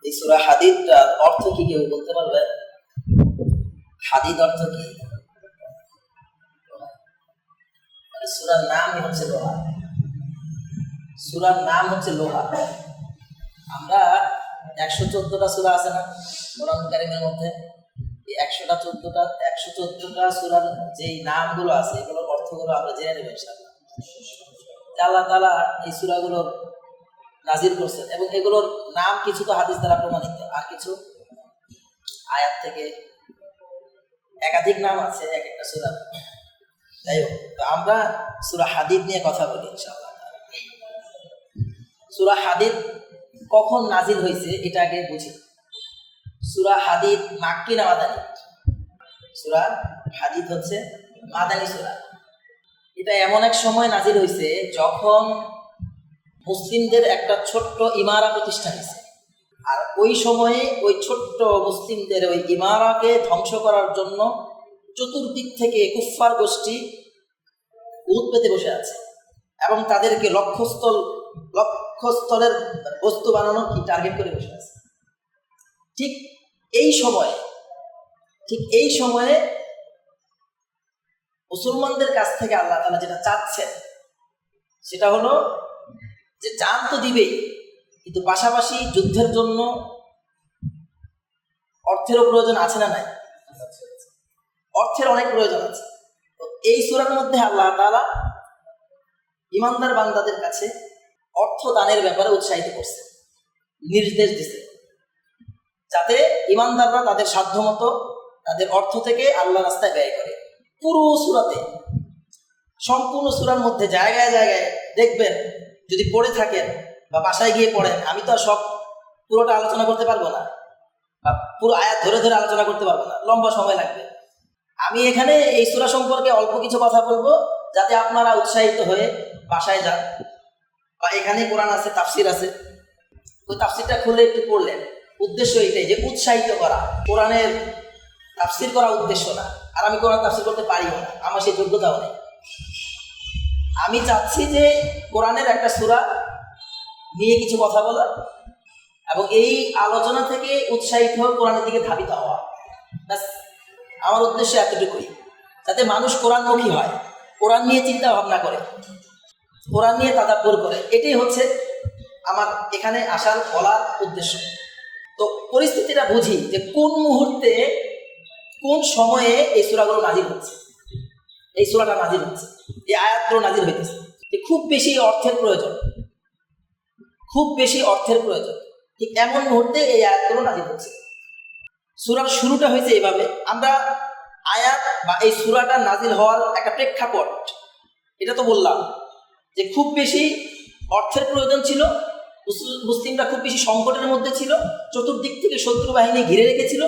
এই সূরা হাদীদটার অর্থ কি কেউ বলতে পারবে? হাদীদ অর্থ কি? মানে সূরার নামই হচ্ছে লোহা। সূরার নাম হচ্ছে লোহা। আমরা 114টা সূরা আছে না কোরআন কারীমের মধ্যে? এই 114টা সূরার যেই নামগুলো আছে এগুলোর অর্থগুলো আমরা জেনে নেব ইনশাআল্লাহ। আল্লাহ তাআলা এই সূরাগুলো নাজিল করছেন এবং এগুলোর নাম কিছু তো হাদিস দ্বারা প্রমাণিত, আর কিছু আয়াত থেকে একাধিক নাম আছে এক একটা সূরা। যাই হোক, তো আমরা সূরা হাদীদ নিয়ে কথা বলি ইনশাআল্লাহ। সূরা হাদীদ কখন নাজিল হয়েছে এটা আগে বুঝি। সূরা হাদীদ মাক্কি না মাদানী? সূরা হাদীদ হচ্ছে মাদানী সূরা। এটা এমন এক সময় নাজিল হয়েছে যখন মুসলিমদের একটা ছোট্ট ইমারা প্রতিষ্ঠা হয়েছে, আর ওই সময়ে ওই ছোট্ট মুসলিমদের ওই ইমারাকে ধ্বংস করার জন্য চতুর্দিক থেকে কুফফার গোষ্ঠী উৎ পেতে বসে আছে এবং তাদেরকে লক্ষ্যস্থলের বস্তু বানানোর কি টার্গেট করে বসে আছে। ঠিক এই সময়ে মুসলমানদের কাছ থেকে আল্লাহ তাআলা যেটা চাচ্ছেন সেটা হলো যে জান তো দিবেই, কিন্তু পাশাপাশি যুদ্ধের জন্য অর্থেরও প্রয়োজন আছে না নাই? অর্থের অনেক প্রয়োজন আছে। তো এই সূরার মধ্যে আল্লাহ তাআলা ঈমানদার বান্দাদের কাছে অর্থ দানের ব্যাপারে উৎসাহিত করছে, নির্দেশ দিছে যাতে ঈমানদাররা তাদের সাধ্যমতো তাদের অর্থ থেকে আল্লাহর রাস্তায় ব্যয় করে। পুরো সূরাতে, সম্পূর্ণ সূরার মধ্যে জায়গায় জায়গায় দেখবেন, যদি পড়ে থাকেন বা বাসায় গিয়ে পড়েন, আমি তো আর সব পুরোটা আলোচনা করতে পারবো না বা পুরো আয়াত ধরে ধরে আলোচনা করতে পারবো না, লম্বা সময় লাগবে। আমি এখানে এই সূরা সম্পর্কে অল্প কিছু কথা বলবো যাতে আপনারা উৎসাহিত হয়ে বাসায় যান, বা এখানে কোরআন আছে, তাফসির আছে, ওই তাফসিরটা খুলে একটু পড়লেন। উদ্দেশ্য এটাই যে উৎসাহিত করা, কোরআনের তাফসির করা উদ্দেশ্য না। আর আমি কোরআন তাফসির করতে পারিও না, আমার সেই যোগ্যতাও নেই। আমি চাচ্ছি যে কোরআনের একটা সূরা নিয়ে কিছু কথা বলা এবং এই আলোচনা থেকে উৎসাহিত হয়ে কোরআনের দিকে ধাবিত হওয়া, ব্যাস আমার উদ্দেশ্য এতটুকুই, যাতে মানুষ কোরআনমুখী হয়, কোরআন নিয়ে চিন্তা ভাবনা করে, কোরআন নিয়ে তাদাব্বুর করে। এটাই হচ্ছে আমার এখানে আসার বলার উদ্দেশ্য। তো পরিস্থিতিটা বুঝি যে কোন মুহূর্তে কোন সময়ে এই সূরাগুলো নাজিল হচ্ছে, এই সূরাটা নাজিল হচ্ছে, এই আয়াতগুলো নাজিল হইতেছে। খুব বেশি অর্থের প্রয়োজন, খুব বেশি অর্থের প্রয়োজন, ঠিক এমন মুহূর্তে এই আয়াতগুলো নাজিল হচ্ছে। সূরার শুরুটা হয়েছে এভাবে। আমরা আয়াত বা এই সূরাটা নাজিল হওয়ার একটা প্রেক্ষাপট এটা তো বললাম যে খুব বেশি অর্থের প্রয়োজন ছিল, মুসলিমরা খুব বেশি সংকটের মধ্যে ছিল, চতুর্দিক থেকে শত্রু বাহিনী ঘিরে রেখেছিল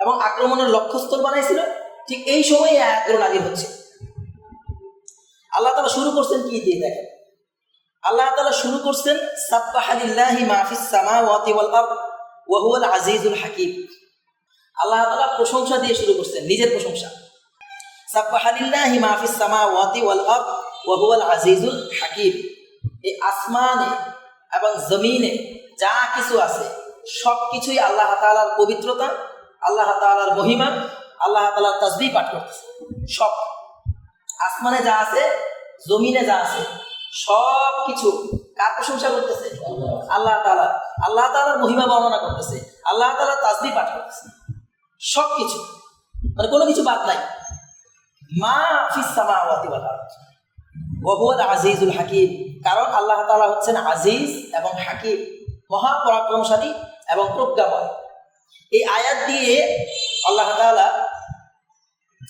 এবং আক্রমণের লক্ষ্যস্থল বানাইছিল। ঠিক এই সময় এই আয়াতগুলো নাজিল হচ্ছে। আল্লাহ তাআলা শুরু করছেন কি দিয়ে? দেখেন, আল্লাহ তাআলা শুরু করছেন সাব্বাহা লিল্লাহি মা ফিস সামাওয়াতি ওয়াল আরদ ওয়া হুয়াল আজিজুল হাকীম। আল্লাহ তাআলা প্রশংসা দিয়ে শুরু করছেন, নিজের প্রশংসা। সাব্বাহা লিল্লাহি মা ফিস সামাওয়াতি ওয়াল আরদ ওয়া হুয়াল আজিজুল হাকীম। এই আসমানে এবং জমিনে যা কিছু আছে সব কিছুই আল্লাহ তাআলার পবিত্রতা, আল্লাহ তাআলার মহিমা, আল্লাহ তাআলার তাসবিহ পাঠ করতেছে। সব আসমানে যা আছে, জমিনে যা আছে, সব কিছু কার প্রশংসা করতেছে? আল্লাহ তাআলা। আল্লাহ তাআলার মহিমা বর্ণনা করতেছে, আল্লাহ তাআলার তাসবিহ পাঠ করতেছে। সব কিছু, মানে কোনো কিছু বাদ নাই। মা ফিস সামাওয়াতি ওয়াল আরদ ওয়া হুয়াল আজিজুল হাকীম। কারণ আল্লাহ তাআলা হচ্ছেন আজিজ এবং হাকীম, মহাপরাক্রমশালী এবং প্রজ্ঞাময়। এই আয়াত দিয়ে আল্লাহ তাআলা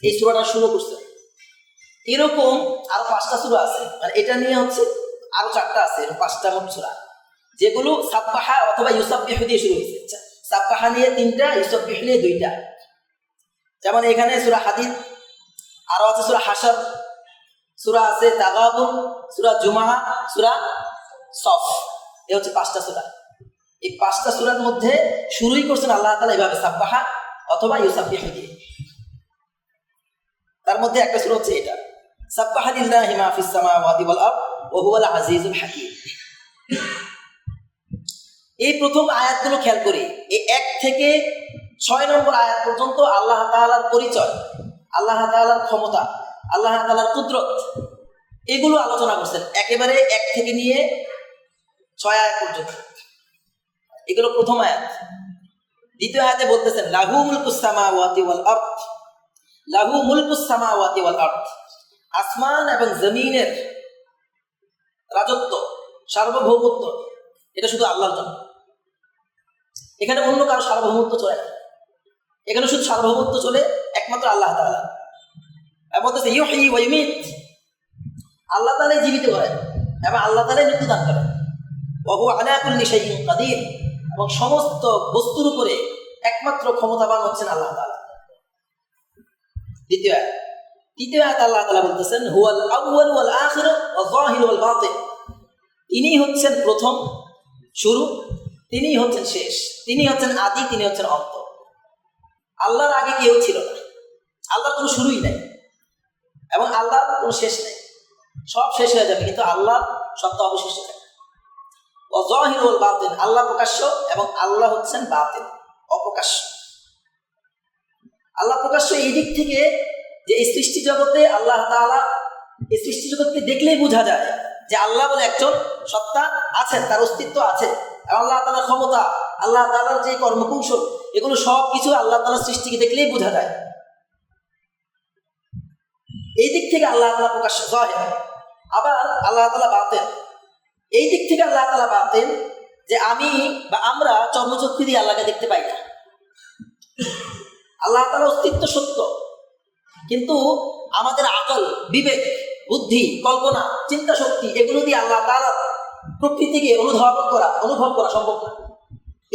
এই সূরাটা শুরু করছেন। এরকম আরো 5টা সূরা আছে, মানে এটা নিয়ে হচ্ছে আরো 4টা আছে, এরকম 5টা মোট সূরা, যেগুলো সাব্বাহা অথবা ইউসাব্বিহু দিয়ে শুরু হয়েছে। সাব্বাহা নিয়ে 3টা, ইউসাব্বিহু নিয়ে 2টা। যেমন এখানে সূরা হাদীদ, আরো আছে সূরা হাশর, সূরা আছে তাগাবুন, সূরা জুমাআ, সূরা সফ। এই হচ্ছে 5টা সূরা। এই 5টা সূরার মধ্যে শুরুই করছেন আল্লাহ তাআলা এভাবে সাব্বাহা অথবা ইউসাব্বিহু দিয়ে। তার মধ্যে একটা সূরা হচ্ছে এটা, সাব্বাহা লিল্লাহি মা ফিস সামাওয়াতি ওয়াল আরদ ওয়া হুয়াল আজিজুল হাকীম। এই প্রথম আয়াতগুলো খেয়াল করি, এই 1 থেকে 6 নম্বর আয়াত পর্যন্ত আল্লাহ তাআলার পরিচয়, আল্লাহ তাআলার ক্ষমতা, আল্লাহ তাআলার কুদরত, এগুলো আলোচনা করছেন একেবারে 1 থেকে নিয়ে 6 আয়াত পর্যন্ত। এগুলো প্রথম আয়াত। দ্বিতীয় আয়াতে বলতেছেন লাহু মুলকুস সামাওয়াতি ওয়াল আরদ, লাহু মুলকুস সামাওয়াতি ওয়াল আরদ, আসমান এবং জমিনের রাজত্ব, সার্বভৌমত্ব এটা শুধু আল্লাহর জন্য। এখানে অন্য কারো সার্বভৌমত্ব চলে না, এখানে শুধু সার্বভৌমত্ব চলে একমাত্র আল্লাহ তাআলা। বলতেছে ইউহয়ি ওয়া ইউমীত, আল্লাহ তাআলাই জীবিত করেন এবং আল্লাহ তাআলাই মৃত্যু দান করেন। ওয়া হুয়া আলা কুল্লি শাইইন কাদির, এবং সমস্ত বস্তুর উপরে একমাত্র ক্ষমতাবান হচ্ছেন আল্লাহ তাআলা। তৃতীয় আয়াত আল্লাহ তাআলা বলতেছেন হুয়াল আউয়াল ওয়াল আখির ওয়াল যাহির ওয়াল বাতিন, তিনি হচ্ছেন প্রথম শুরু, তিনি হচ্ছেন শেষ, তিনি হচ্ছেন আদি, তিনি হচ্ছেন অন্ত। আল্লাহর আগে কেউ ছিল না, আল্লাহর কোনো শুরুই নাই এবং আল্লাহর কোনো শেষ নেই, সব শেষ হয়ে যাবে কিন্তু আল্লাহর সত্তা অবশিষ্ট থাকে। ওয়া যাহির ওয়াল বাতিন, আল্লাহ প্রকাশ্য এবং আল্লাহ হচ্ছেন বাতিন, অপ্রকাশ্য। আল্লাহ প্রকাশ্য এই দিক থেকে যে এই সৃষ্টি জগতে আল্লাহ তাআলা, এই সৃষ্টি জগৎকে দেখলেই বোঝা যায় যে আল্লাহ বলে একজন সত্তা আছেন, তার অস্তিত্ব আছে। আল্লাহ তাআলার ক্ষমতা, আল্লাহ তাআলার যে কর্মকৌশল, এগুলো সব কিছু আল্লাহ তাআলার সৃষ্টিকে দেখলেই বোঝা যায়। এই দিক থেকে আল্লাহ তাআলা প্রকাশ্য জাহির। আবার আল্লাহ তাআলা বাতিন, এই দিক থেকে আল্লাহ তাআলা বাতিন যে আমি বা আমরা চর্মচক্ষু দিয়ে আল্লাহকে দেখতে পাই না। আল্লাহ তাআলার অস্তিত্ব সত্য, কিন্তু আমাদের আকল, বিবেক, বুদ্ধি, কল্পনা, চিন্তা শক্তি, এগুলো দিয়ে আল্লাহ তাআলার প্রকৃতিকে অনুভব করা সম্ভব না।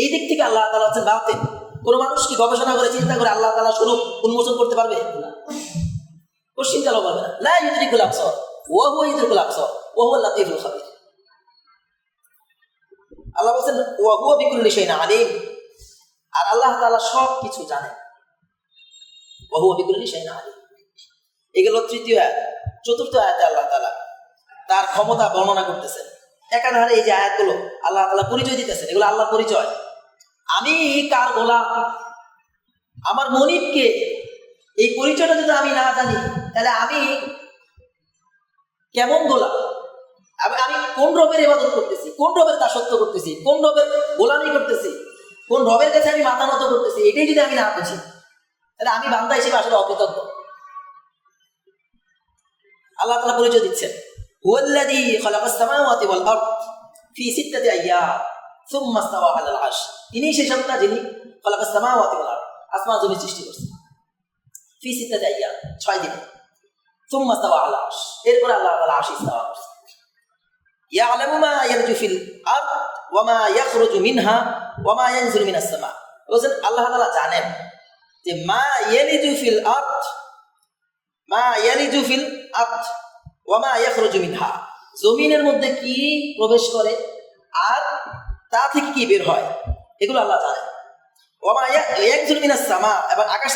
এই দিক থেকে আল্লাহ তাআলা হচ্ছেন বাতিন। কোনো মানুষ কি গবেষণা করে চিন্তা করে আল্লাহ তাআলার স্বরূপ উন্মোচন করতে পারবে? কোশ্চিন চালও পারবে না। লা ইউদরিকুল আবসার ওয়া হুয়া ইউদরিকুল আবসার ওয়া হুয়াল লাতীফুল খাবীর। আল্লাহ বলেন ওয়া হুয়া বিকুল্লি শাইইন আলীম, আর আল্লাহ তাআলা সব কিছু জানেন। ওয়া হুয়া বিকুল্লি শাইইন আলীম। এগুলো তৃতীয় আয়াত। চতুর্থ আয়াতে আল্লাহ তাআলা তার ক্ষমতা বর্ণনা করতেছেন। একাধারে এই যে আয়াতগুলো আল্লাহ তাআলা পরিচয় দিতেছেন, এগুলো আল্লাহর পরিচয়। আমি কার গোলাম, আমার মনিবকে, এই পরিচয়টা যদি আমি না জানি তাহলে আমি কেমন গোলাম, আমি কোন রবের ইবাদত করতেছি, কোন রবের দাসত্ব করতেছি, কোন রবের গোলামি করতেছি, কোন রবের কাছে আমি মাথা নত করতেছি, এটাই যদি আমি না বুঝি তাহলে আমি বান্দা হিসেবে আসলে অকৃতজ্ঞ। আল্লাহ তাআলা পরিচয় দিচ্ছেন হুয়াল্লাযী খালাকাস সামাওয়াতি ওয়াল আরদ ফি সিত্তাতি আইয়াম সুম্মা ইসতাওয়া আলাল আরশ, তিনি সেই সত্তা যিনি খালাকাস সামাওয়াতি ওয়াল আরদ, আসমান জমি সৃষ্টি করেছেন, ফি সিত্তাতি আইয়াম 6 দিনে, সুম্মা ইসতাওয়া আলাল আরশ, এরপর আল্লাহ তাআলা আরশে ইস্তাওয়া করেছেন। ইয়ালামু মা ইয়ারজু ফিল আরদ ওয়া মা ইয়াখরুজু মিনহা ওয়া মা ইয়ানজিলু মিনাস সামা, বলেন আল্লাহ তাআলা জানেন যে মা ইয়ালিজু ফিল আরদ, মা ইয়ালিজু ফিল আরদ ওয়া মা ইয়াখরুজু মিনহা, জমিনের মধ্যে কি প্রবেশ করে আর তা থেকে কি বের হয়, এগুলো আল্লাহ জানেন। ওয়া মা ইয়ানজিলু মিনাস সামা, এবং আকাশ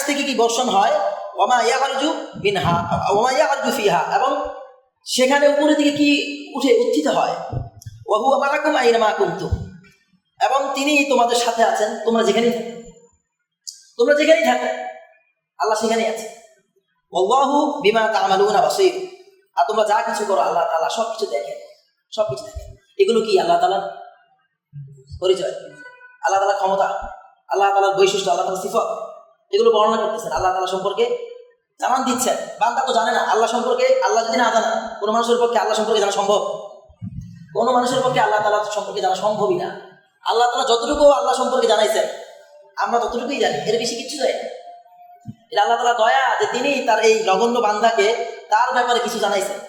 থেকে কি বর্ষণ হয়, ওয়া মা ইয়াখরুজু মিনহা ওয়া মা ইয়াখরুজু ফিহা, এবং সেখানে উপরের দিকে কি উত্থিত হয়। ওয়া হুয়া মাআকুম আইনামা কুনতুম, এবং তিনি তোমাদের সাথে আছেন, তোমরা যেখানেই থাকো আল্লাহ সেখানেই আছে। আল্লাহু বিমা তা'মালুনা বাসীর, আর তোমরা যা কিছু করো আল্লাহ তাআলা সবকিছু দেখেন। এগুলো কি আল্লাহ তাআলার পরিচয়, আল্লাহ তাআলার ক্ষমতা, আল্লাহ তাআলার বৈশিষ্ট্য, আল্লাহ তাআলার সিফাত, এগুলো বর্ণনা করতেছেন, আল্লাহ তাআলা সম্পর্কে জানান দিচ্ছেন। বান্দা তো জানে না আল্লাহ সম্পর্কে, আল্লাহ যদি না জানা কোনো মানুষের পক্ষে আল্লাহ সম্পর্কে জানা সম্ভব? কোনো মানুষের পক্ষে আল্লাহ তাআলা সম্পর্কে জানা সম্ভবই না। আল্লাহ তাআলা যতটুকু আল্লাহ সম্পর্কে জানাইছেন আমরা ততটুকুই জানি, এর বেশি কিচ্ছু জানি না। এটা আল্লাহ তাআলা দয়া যে তিনি তার এই নগণ্য বান্দাকে তার ব্যাপারে কিছু জানাইছেন,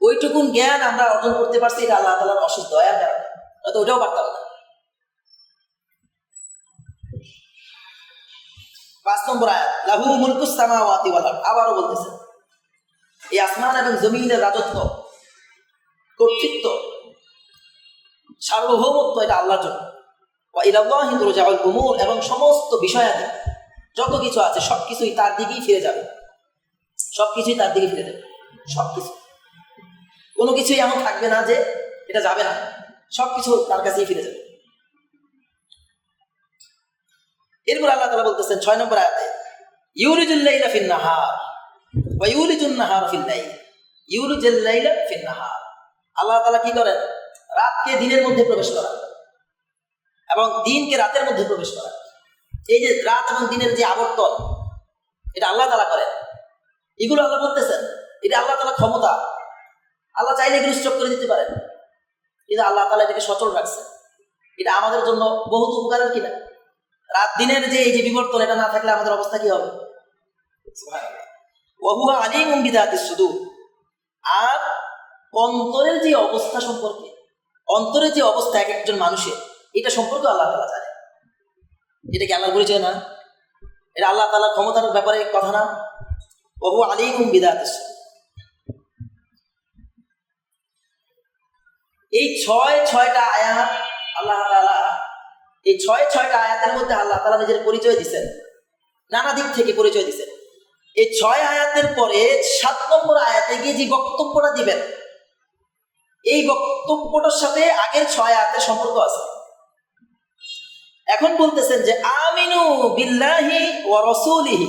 ওইটুকুন জ্ঞান আমরা অর্জন করতে পারছি, এটা আল্লাহ তাআলার অশেষ দয়ার কারণে, হয়তো ওটাও পারতাম না। 5 নম্বর আয়াত লাহু মুলকুস সামাওয়াতি ওয়াল আরদ, আবারও বলতেছেন এই আসমান এবং জমিনের রাজত্ব, কর্তৃত্ব, সার্বভৌমত্ব এটা আল্লাহর জন্য। ওয়া ইলাল্লাহি তুরজাউল উমুর, এবং সমস্ত বিষয়াদি যত কিছু আছে সবকিছুই তার দিকেই ফিরে যাবে, সবকিছু, কোনো কিছুই এমন থাকবে না যে এটা যাবে না, সবকিছু তার কাছেই ফিরে যাবে। এরপর আল্লাহ তাআলা বলতেছেন 6 নম্বর আয়াতে, ইউলিজুল লাইলা ফিন নাহার ওয়া ইউলিজুন নাহার ফিল লাইল, ইউলিজুল লাইলা ফিন নাহার। আল্লাহ তাআলা কি করেন? রাতকে দিনের মধ্যে প্রবেশ করান এবং দিনকে রাতের মধ্যে প্রবেশ করান। এই যে রাত এবং দিনের যে আবর্তন, এটা আল্লাহ তাআলা করেন। এগুলো আল্লাহ বলতেছেন, এটা আল্লাহ তাআলা ক্ষমতা। আল্লাহ চাইলে এগুলো স্টপ করে দিতে পারেন, কিন্তু আল্লাহ তাআলা এটাকে সচল রাখছেন। এটা আমাদের জন্য বহুত উপকারের কিনা। রাত দিনের যে এই যে বিবর্তন, এটা না থাকলে আমাদের অবস্থা কি হবে? ওয়া হুয়া আলিমুম বিযাতিস সুদূর। আর অন্তরের যে অবস্থা সম্পর্কে, অন্তরের যে অবস্থা এক একজন মানুষের, এটা সম্পর্কে আল্লাহ তাআলা জানে। এটা কি আল্লাহর পরিচয় না? এটা আল্লাহ তাআলার ক্ষমতার ব্যাপারে কথা না? ওয়া হুয়া আলিমুম বিযাতিস সুদূর। এই ছয়টা আয়াত আল্লাহ তাআলা, এই ছয়টা আয়াতের মধ্যে আল্লাহ তাআলা নিজের পরিচয় দিচ্ছেন, নানা দিক থেকে পরিচয় দিচ্ছেন। এই 6 আয়াতের পরে 7 নম্বর আয়াতে গিয়ে যে বক্তব্যটা দিবেন, এই বক্তব্যটার সাথে আগের 6 আয়াতের সম্পর্ক আছে। এখন বলতেছেন যে আমিনু বিল্লাহি ওয়া রাসূলিহি,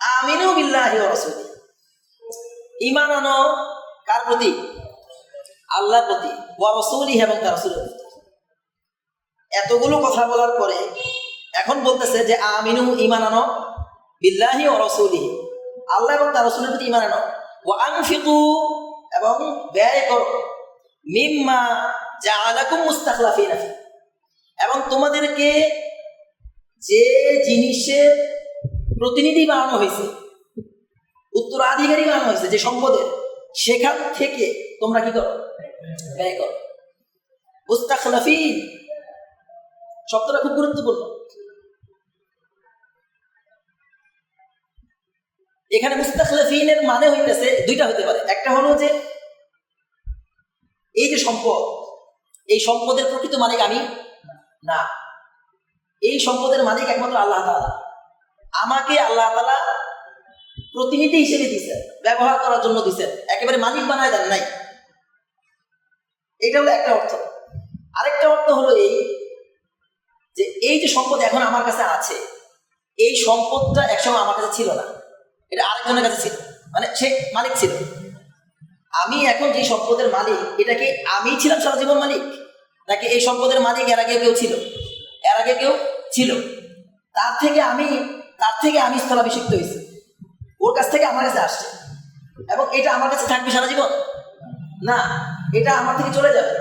আমিনু বিল্লাহি ওয়া রাসূলিহি। ঈমান আনো কার প্রতি? আল্লাহর প্রতি। ওয়া রাসূলিহি, এবং তার রাসূলের প্রতি। এতগুলো কথা বলার পরে এখন বলতেছে যে আমিনু, ঈমান আনো, বিল্লাহি ওয়া রাসূলিহি, আল্লাহ এবং তার রাসূলের প্রতি ঈমান আনো, ওয়া আনফিকু, এবং ব্যয় করো, মিম্মা জাআলাকুম মুস্তাখলাফিনা ফি, এবং তোমাদেরকে যে জিনিসের প্রতিনিধি বানানো হয়েছে, উত্তরাধিকারী বানানো হয়েছে যে সম্পদের, সেখান থেকে তোমরা কি করো? ব্যয় করো। মুস্তাখলাফিন শব্দটা খুব গুরুত্বপূর্ণ। এখানে মুস্তাখলাফিনের মানে হইতেছে দুইটা হতে পারে। একটা হলো যে এই যে সম্পদ, এই সম্পদের প্রকৃত মালিক আমি না, এই সম্পদের মালিক একমাত্র আল্লাহ তাআলা। আমাকে আল্লাহ তাআলা প্রতিনিধি হিসেবে দিচ্ছেন, ব্যবহার করার জন্য দিচ্ছেন, একেবারে মালিক বানায় দেন নাই। এটা হলো একটা অর্থ। আরেকটা অর্থ হলো এই যে এই যে সম্পদ এখন আমার কাছে আছে, এই সম্পদটা একসময় আমার কাছে ছিল না, এটা আরেকজনের কাছে ছিল, মানে সে মালিক ছিল। আমি এখন যে সম্পদের মালিক, এটা কি আমি ছিলাম সারা জীবন মালিক, নাকি এই সম্পদের মালিক এর আগে কেউ ছিল? এর আগে কেউ ছিল, তার থেকে আমি স্থলাভিষিক্ত হয়েছি, ওর কাছ থেকে আমার কাছে আসছে, এবং এটা আমার কাছে থাকবে সারা জীবন না, এটা আমার থেকে চলে যাবে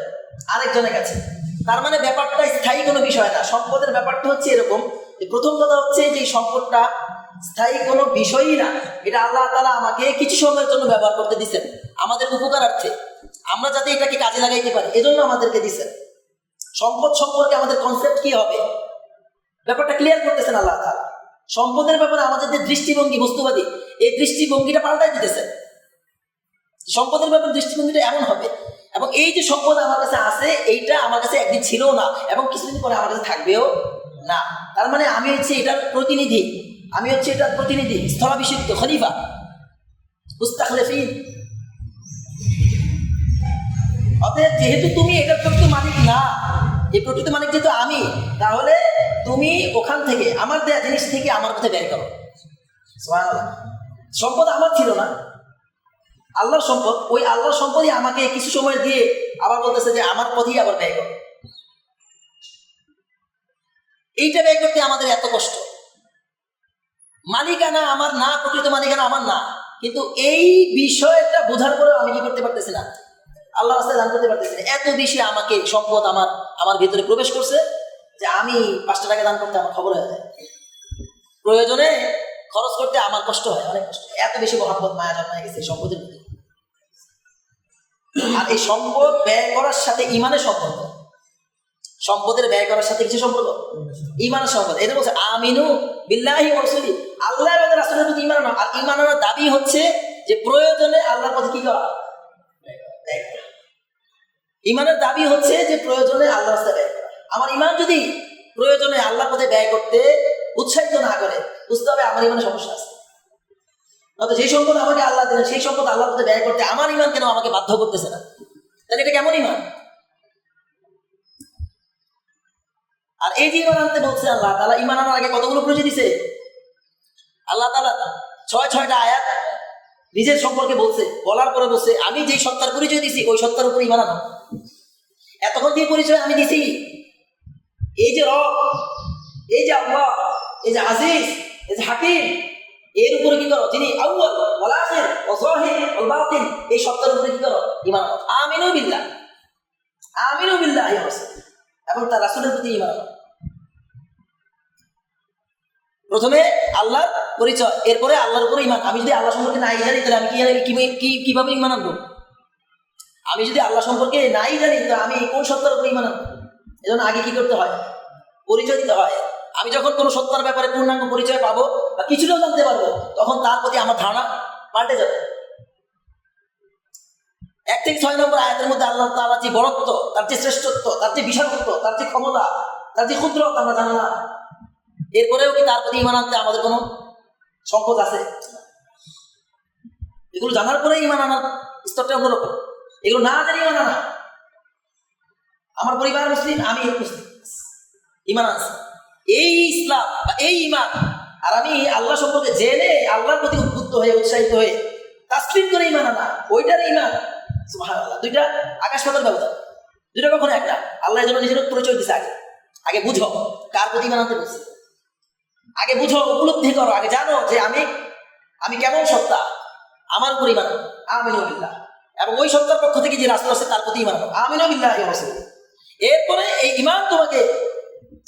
আরেকজনের কাছে। তার মানে ব্যাপারটা স্থায়ী কোনো বিষয় না। সম্পদের ব্যাপারটা হচ্ছে এরকম যে, প্রথম কথা হচ্ছে যে সম্পদটা স্থায়ী কোনো বিষয়ই না। এটা আল্লাহ তাআলা আমাকে কিছু সময়ের জন্য ব্যবহার করতে দিচ্ছেন, আমাদের উপকারার্থে, আমরা যাতে এটাকে কাজে লাগাইতে পারি, এজন্য আমাদেরকে দিচ্ছেন। সম্পদ সম্পর্কে আমাদের কনসেপ্ট কি হবে, ব্যাপারটা ক্লিয়ার করতেছেন আল্লাহ তাআলা। সম্পদের ব্যাপারে আমাদের যে দৃষ্টিভঙ্গি, বস্তুবাদী, এই দৃষ্টিভঙ্গিটা পাল্টাই দিতেছেন। সম্পদের ব্যাপারে দৃষ্টিভঙ্গিটা এমন হবে, এবং এই যে সম্পদ আমার কাছে আছে, এইটা আমার কাছে একদিন ছিল না, এবং কিছুদিন পরে আমার কাছে থাকবেও না। তার মানে আমি হচ্ছে এটার প্রতিনিধি, আমি হচ্ছে এটার প্রতিনিধি, স্থলাভিষিক্ত, খলিফা, মুস্তাখলিফিন। অতএব যেহেতু তুমি এটার প্রকৃত মালিক না, এই প্রকৃত মালিক যেহেতু আমি, তাহলে তুমি ওখান থেকে, আমার দেয়া জিনিস থেকে আমার পথে ব্যয় করো। সুবহানাল্লাহ। সম্পদ আমার ছিল না, আল্লাহর সম্পদ। ওই আল্লাহর সম্পদই আমাকে কিছু সময় দিয়ে আবার বলতেছে যে আমার পথেই আবার ব্যয় করো। এইটা ব্যয় করতে আমাদের এত কষ্ট। মালিকানা আমার না, প্রকৃত মালিকানা আমার না, কিন্তু এই বিষয়টা বোঝার পরেও আমি কি করতে পারতেছি না? আল্লাহর রাস্তায় দান করতে পারতেছি না। এত বেশি আমাকে সম্পদ আমার ভিতরে প্রবেশ করছে যে আমি 5 টাকা দান করতে আমার খবর হয়ে যায়, প্রয়োজনে খরচ করতে আমার কষ্ট হয়, অনেক কষ্ট। এত বেশি মহব্বত, মায়া জন্মায় গেছে সম্পদের প্রতি। আর এই সম্পদ ব্যয় করার সাথে ইমানের সম্পর্ক, সম্পদের ব্যয় করার সাথে কিছু সম্পর্ক, ইমানের সম্পর্ক। এটা বলছে আমিনু বিল্লাহি ওয়া রাসূলি, আল্লাহ এবং রাসূলের প্রতি ঈমান আনো। আর ঈমান আনার দাবি হচ্ছে যে প্রয়োজনে আল্লাহর পথে কি করা, ঈমানের দাবি হচ্ছে যে প্রয়োজনে আল্লাহর রাস্তায় ব্যয় করা। আমার ঈমান যদি প্রয়োজনে আল্লাহর পথে ব্যয় করতে উৎসাহিত না করে, বুঝতে হবে আমার ঈমানে সমস্যা আছে। যে সম্পদ আমাকে আল্লাহ দিলেন, সেই সম্পদ আল্লাহর পথে ব্যয় করতে আমার ঈমান কেন আমাকে বাধ্য করতেছে না? তাহলে এটা কেমন ঈমান? আর এই যে ইমান আনতে বলছে আল্লাহ তাআলা, ইমান আনার আগে কতগুলো পরিচয় দিছে আল্লাহ তাআলা? 6টা আয়াত নিজের সম্পর্কে বলছে, বলার পরে বলছে আমি যেই সত্তার পরিচয় দিছি ওই সত্তার উপর ইমান আনো। এতক্ষণ যে পরিচয় আমি দিছি, এই যে রব, এই যে আল্লাহ, এই যে আজিজ, এই যে হাকিম, এর উপরে কি করো? যিনি আউয়াল ওয়াল আখির ওয়া যাহির ওয়াল বাতিন, এই সত্তার উপরে কি করো? ঈমান আনো। আমিনু বিল্লাহ, আমিনু বিল্লাহি ওয়া রাসূলিহি, এবং তার রাসূলের প্রতি ঈমান আনো। প্রথমে আল্লাহর পরিচয়, এরপরে আল্লাহর উপরে ঈমান। আমি যদি আল্লাহ সম্পর্কে নাই জানি তাহলে আমি কিভাবে ঈমান আনবো? আমি যদি আল্লাহ সম্পর্কে নাই জানি তো আমি কোন সত্তার উপরে ঈমান আনবো? এজন্য আগে কি করতে হয়? পরিচয় দিতে হয়। আমি যখন কোনো সত্তার ব্যাপারে পূর্ণাঙ্গ পরিচয় পাবো বা কিছুটাও জানতে পারবো, তখন তার প্রতি আমার ধারণা পাল্টে যাবে। 1 থেকে 6 নম্বর আয়াতের মধ্যে আল্লাহ তাআলার যে বড়ত্ব, তার যে শ্রেষ্ঠত্ব, তার যে বিশালত্ব, তার যে ক্ষমতা, তার যে কুদরত আমরা জানলাম। এরপরেও কি তার প্রতি ঈমান আনতে আমাদের কোনো সংকোচ আছে? এগুলো জানার পরে ঈমান আনার স্তরটা অন্যরকম। এগুলো না জানি ঈমান আনা, আমার পরিবার মুসলিম, আমি মুসলিম, ঈমান আছে, এই ইসলাম বা এই ঈমান। আর আমি আল্লাহ সম্পর্কে জেনে আল্লাহর প্রতি উদ্বুদ্ধ হয়ে উৎসাহিত হয়ে তাসলিম করে ঈমান আনা, ওইটার ঈমান। সুবহানাল্লাহ, দুইটা আকাশ পাতাল ব্যবধান, দুইটা কখনো একটা। আল্লাহ এর জন্য নিজের পরিচয় দিচ্ছে। আগে বুঝো কার প্রতি ঈমান আনতে বলছে, আগে বুঝো, উপলব্ধি করো, আগে জানো যে আমি কেমন সত্তা, আমার উপর ঈমান আনো, আমিনু বিল্লাহ। এবং ওই সত্তার পক্ষ থেকে যে রাসূল আছে তার প্রতি ঈমান আনো, আমিনু বিল্লাহি ওয়া রাসূলিহি। এরপরে এই ঈমান তোমাকে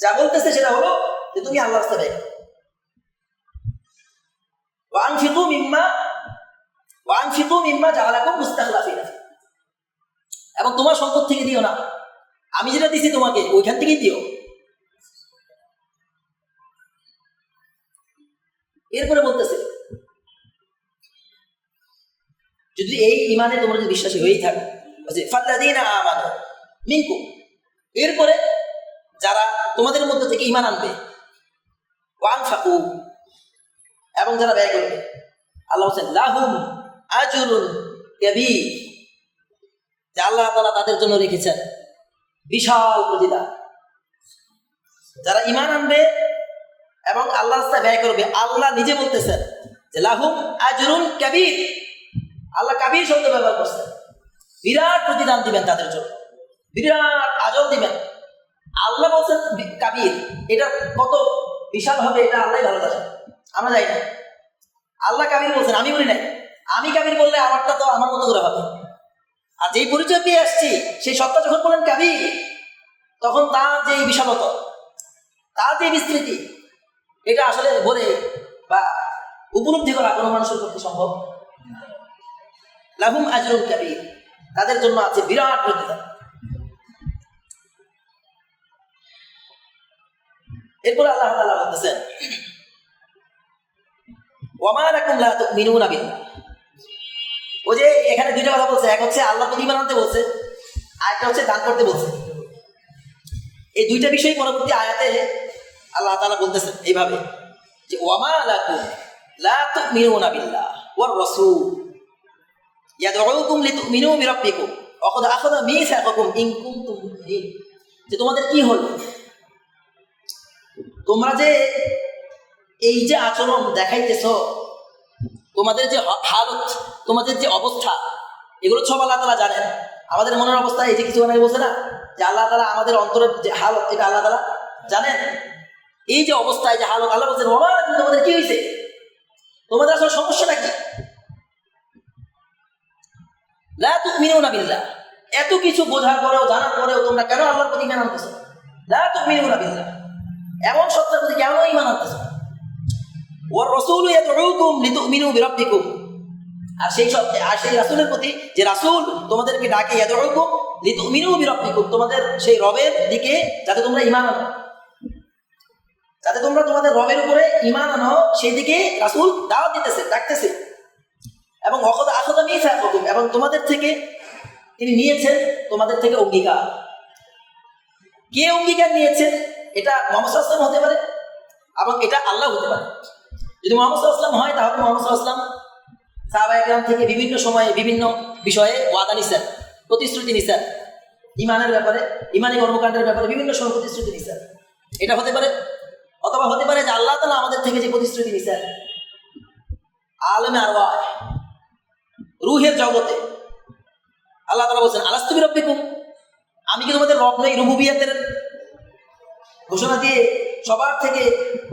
যা বলতেছে সেটা হলো যে তুমি আল্লাহর রাস্তায় ব্যয় করো। ওয়ানফিকু মিম্মা জাআলাকুম মুস্তাখলাফিনা, এবং তোমার সম্পদ থেকে দিও না, আমি যেটা দিছি তোমাকে ওইখান থেকেই দিও। এরপরে বলতেছে যদি এই ঈমানে তোমরা যদি বিশ্বাসী হয়েই থাকো, ফাল্লাযীনা আমানু মিনকুম, এরপরে যারা তোমাদের মধ্যে থেকে ঈমান আনবে, ওয়ানফাকু, এবং যারা ব্যয় করবে, আল্লাহ বলেন লাহুম আজরুন কাবীর, যে আল্লাহ তাআলা তাদের জন্য রেখেছেন বিশাল প্রতিদান। যারা ঈমান আনবে এবং আল্লাহর রাস্তায় ব্যয় করবে, আল্লাহ নিজে বলতেছেন যে লাহুম আজরুন কাবীর, আল্লাহ কাবীর শব্দ ব্যবহার করছেন, বিরাট প্রতিদান দিবেন তাদের জন্য, বিরাট আজর দিবেন। আল্লাহ বলছেন কাবীর, এটা কত বিশাল হবে এটা আল্লাহ ভালো জানেন, আমরা জানি না। আল্লাহ কাবীর বলছেন, আমি বলি নাই। আমি কাবীর বললে আমারটা তো আমার মতো করে হবে। আর যেই পরিচয় পেয়ে আসছি সেই সত্তা যখন বলেন কাবীর, তখন তার যে বিশালতা, তার যে বিস্তৃতি, এটা আসলে বলে বা উপলব্ধি করা কোনো মানুষের পক্ষে সম্ভব। লাহুম আজরুন কাবীর, তাদের জন্য আছে বিরাট প্রতিদান। এরপর আল্লাহ তাআলা বলতেছেন ওয়ামা লাকুম লা তুমিনুনা বিল্লাহ। ও যে এখানে দুইটা কথা বলছে, এক হচ্ছে আল্লাহর প্রতি ঈমান আনতে বলছে, আর একটা হচ্ছে দান করতে বলছে। এই দুইটা বিষয় পরবর্তী আয়াতে আল্লাহ তাআলা বলতেছেন এইভাবে যে ওয়ামা লাকুম লা তুমিনুনা বিল্লাহ ওয়ার রাসূল ইয়াদউকুম লিতুমিনু বিরাব্বিকুম ওয়া ক্বাদ আখাযা মিসাকাকুম ইন কুনতুম মুমিনিন। যে তোমাদের কি হলো, তোমরা যে এই যে আচরণ দেখাইতেছ, তোমাদের যে হালত, তোমাদের যে অবস্থা, এগুলো সব আল্লাহ তাআলা জানেন। আমাদের মনের অবস্থা, এই যে কিছু আগে বলছে না যে আল্লাহ তাআলা আমাদের অন্তরের যে হালত, এটা আল্লাহ তাআলা জানেন। এই যে অবস্থা, এই যে হালত, আল্লাহ বলছেন বাবা তোমাদের কি হয়েছে, তোমাদের আসলে সমস্যাটা কি? লা তুমিনুনা বিল্লাহ, এত কিছু বোঝার পরেও জানার পরেও তোমরা কেন আল্লাহর প্রতি ঈমান আনতেছো? লা তুমিনুনা বিল্লাহ, এমন সত্তার প্রতি কেন ঈমান আনতেছো? ওয়ার রাসূলু ইয়াদউকুম লিতুমিনু বিরাব্বিকুম, আর সেই রাসূলের প্রতি যে রাসূল তোমাদেরকে ডাকে, ইয়াদউকুম লিতুমিনু বিরাব্বিকুম, তোমাদের সেই রবের দিকে যাতে তোমরা ঈমান আনো, যাতে তোমরা তোমাদের রবের উপরে ঈমান আনো, সেই দিকে রাসূল দাওয়াত দিতেছে, ডাকতেছে। এবং ওয়াকাদ আখাযা মিসাকাকুম, এবং তোমাদের থেকে তিনি নিয়েছেন, তোমাদের থেকে অঙ্গীকার। কে অঙ্গীকার নিয়েছেন? এটা মুহাম্মদ সাল্লাল্লাহু আলাইহি ওয়াসাল্লাম হতে পারে এবং এটা আল্লাহ হতে পারে। যদি মুহাম্মদ সাল্লাল্লাহু আলাইহি ওয়াসাল্লাম হয় তাহলে মুহাম্মদ সাল্লাল্লাহু আলাইহি ওয়াসাল্লাম সাহাবায়ে কেরাম থেকে বিভিন্ন সময়ে বিভিন্ন বিষয়ে ওয়াদা নিছেন, প্রতিশ্রুতি নিছেন, ঈমানের ব্যাপারে, ঈমানি কর্মকাণ্ডের ব্যাপারে বিভিন্ন সময় প্রতিশ্রুতি নিছেন। এটা হতে পারে, অথবা হতে পারে যে আল্লাহ তাআলা আমাদের থেকে যে প্রতিশ্রুতি নিছেন আলেমে আরওয়াহ, রুহের জগতে আল্লাহ তাআলা বলছেন আলাস্তু বিরাব্বিকুম, আমি কি তোমাদের রব নই? রুবুবিয়াতের ঘোষণা দিয়ে সবার থেকে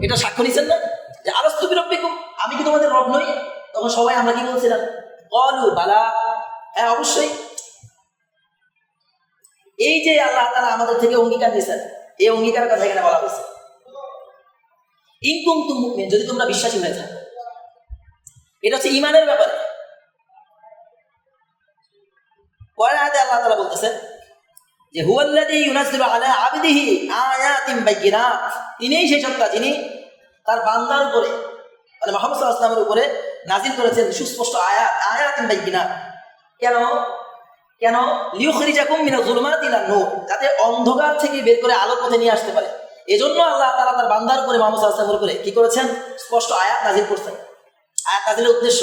এটা সাক্ষ্য নিছেন না যে আলাস্তু বিরাব্বিকুম, আমি কি তোমাদের রব নই? তখন সবাই আমরা কি বলছিলাম? ক্বালু বালা, হ্যাঁ অবশ্যই। এই যে আল্লাহ তাআলা আমাদের থেকে অঙ্গীকার নিছেন, এই অঙ্গীকারের কথা এখানে বলা হয়েছে। ইন কুনতুম মুমিনিন, যদি তোমরা বিশ্বাসী হয়ে থাকো। এটা হচ্ছে ঈমানের ব্যাপারে। পরের আয়াতে আল্লাহ তাআলা বলতেছেন যে হুয়াল্লাযী ইউনাজ্জিলু আলা আবদিহি আয়াতিন বাইয়িনাত, তিনিই সেই সত্তা যিনি তার বান্দার উপরে মানে মুহাম্মদ সাল্লাল্লাহু আলাইহি ওয়াসাল্লামের উপরে নাজিল করেছেন সুস্পষ্ট আয়াতিন বাইয়িনাত। কেন? লিইখরিজাকুম মিনাজ যুলুমাতি ইলান নূর, যাতে অন্ধকার থেকে বের করে আলো পথে নিয়ে আসতে পারে। এজন্য আল্লাহ তাআলা তার বান্দার উপরে মুহাম্মদ সাল্লাল্লাহু আলাইহি ওয়াসাল্লামের উপরে কি করেছেন? স্পষ্ট আয়াত নাজিল করছেন। আয়াত নাজিলের উদ্দেশ্য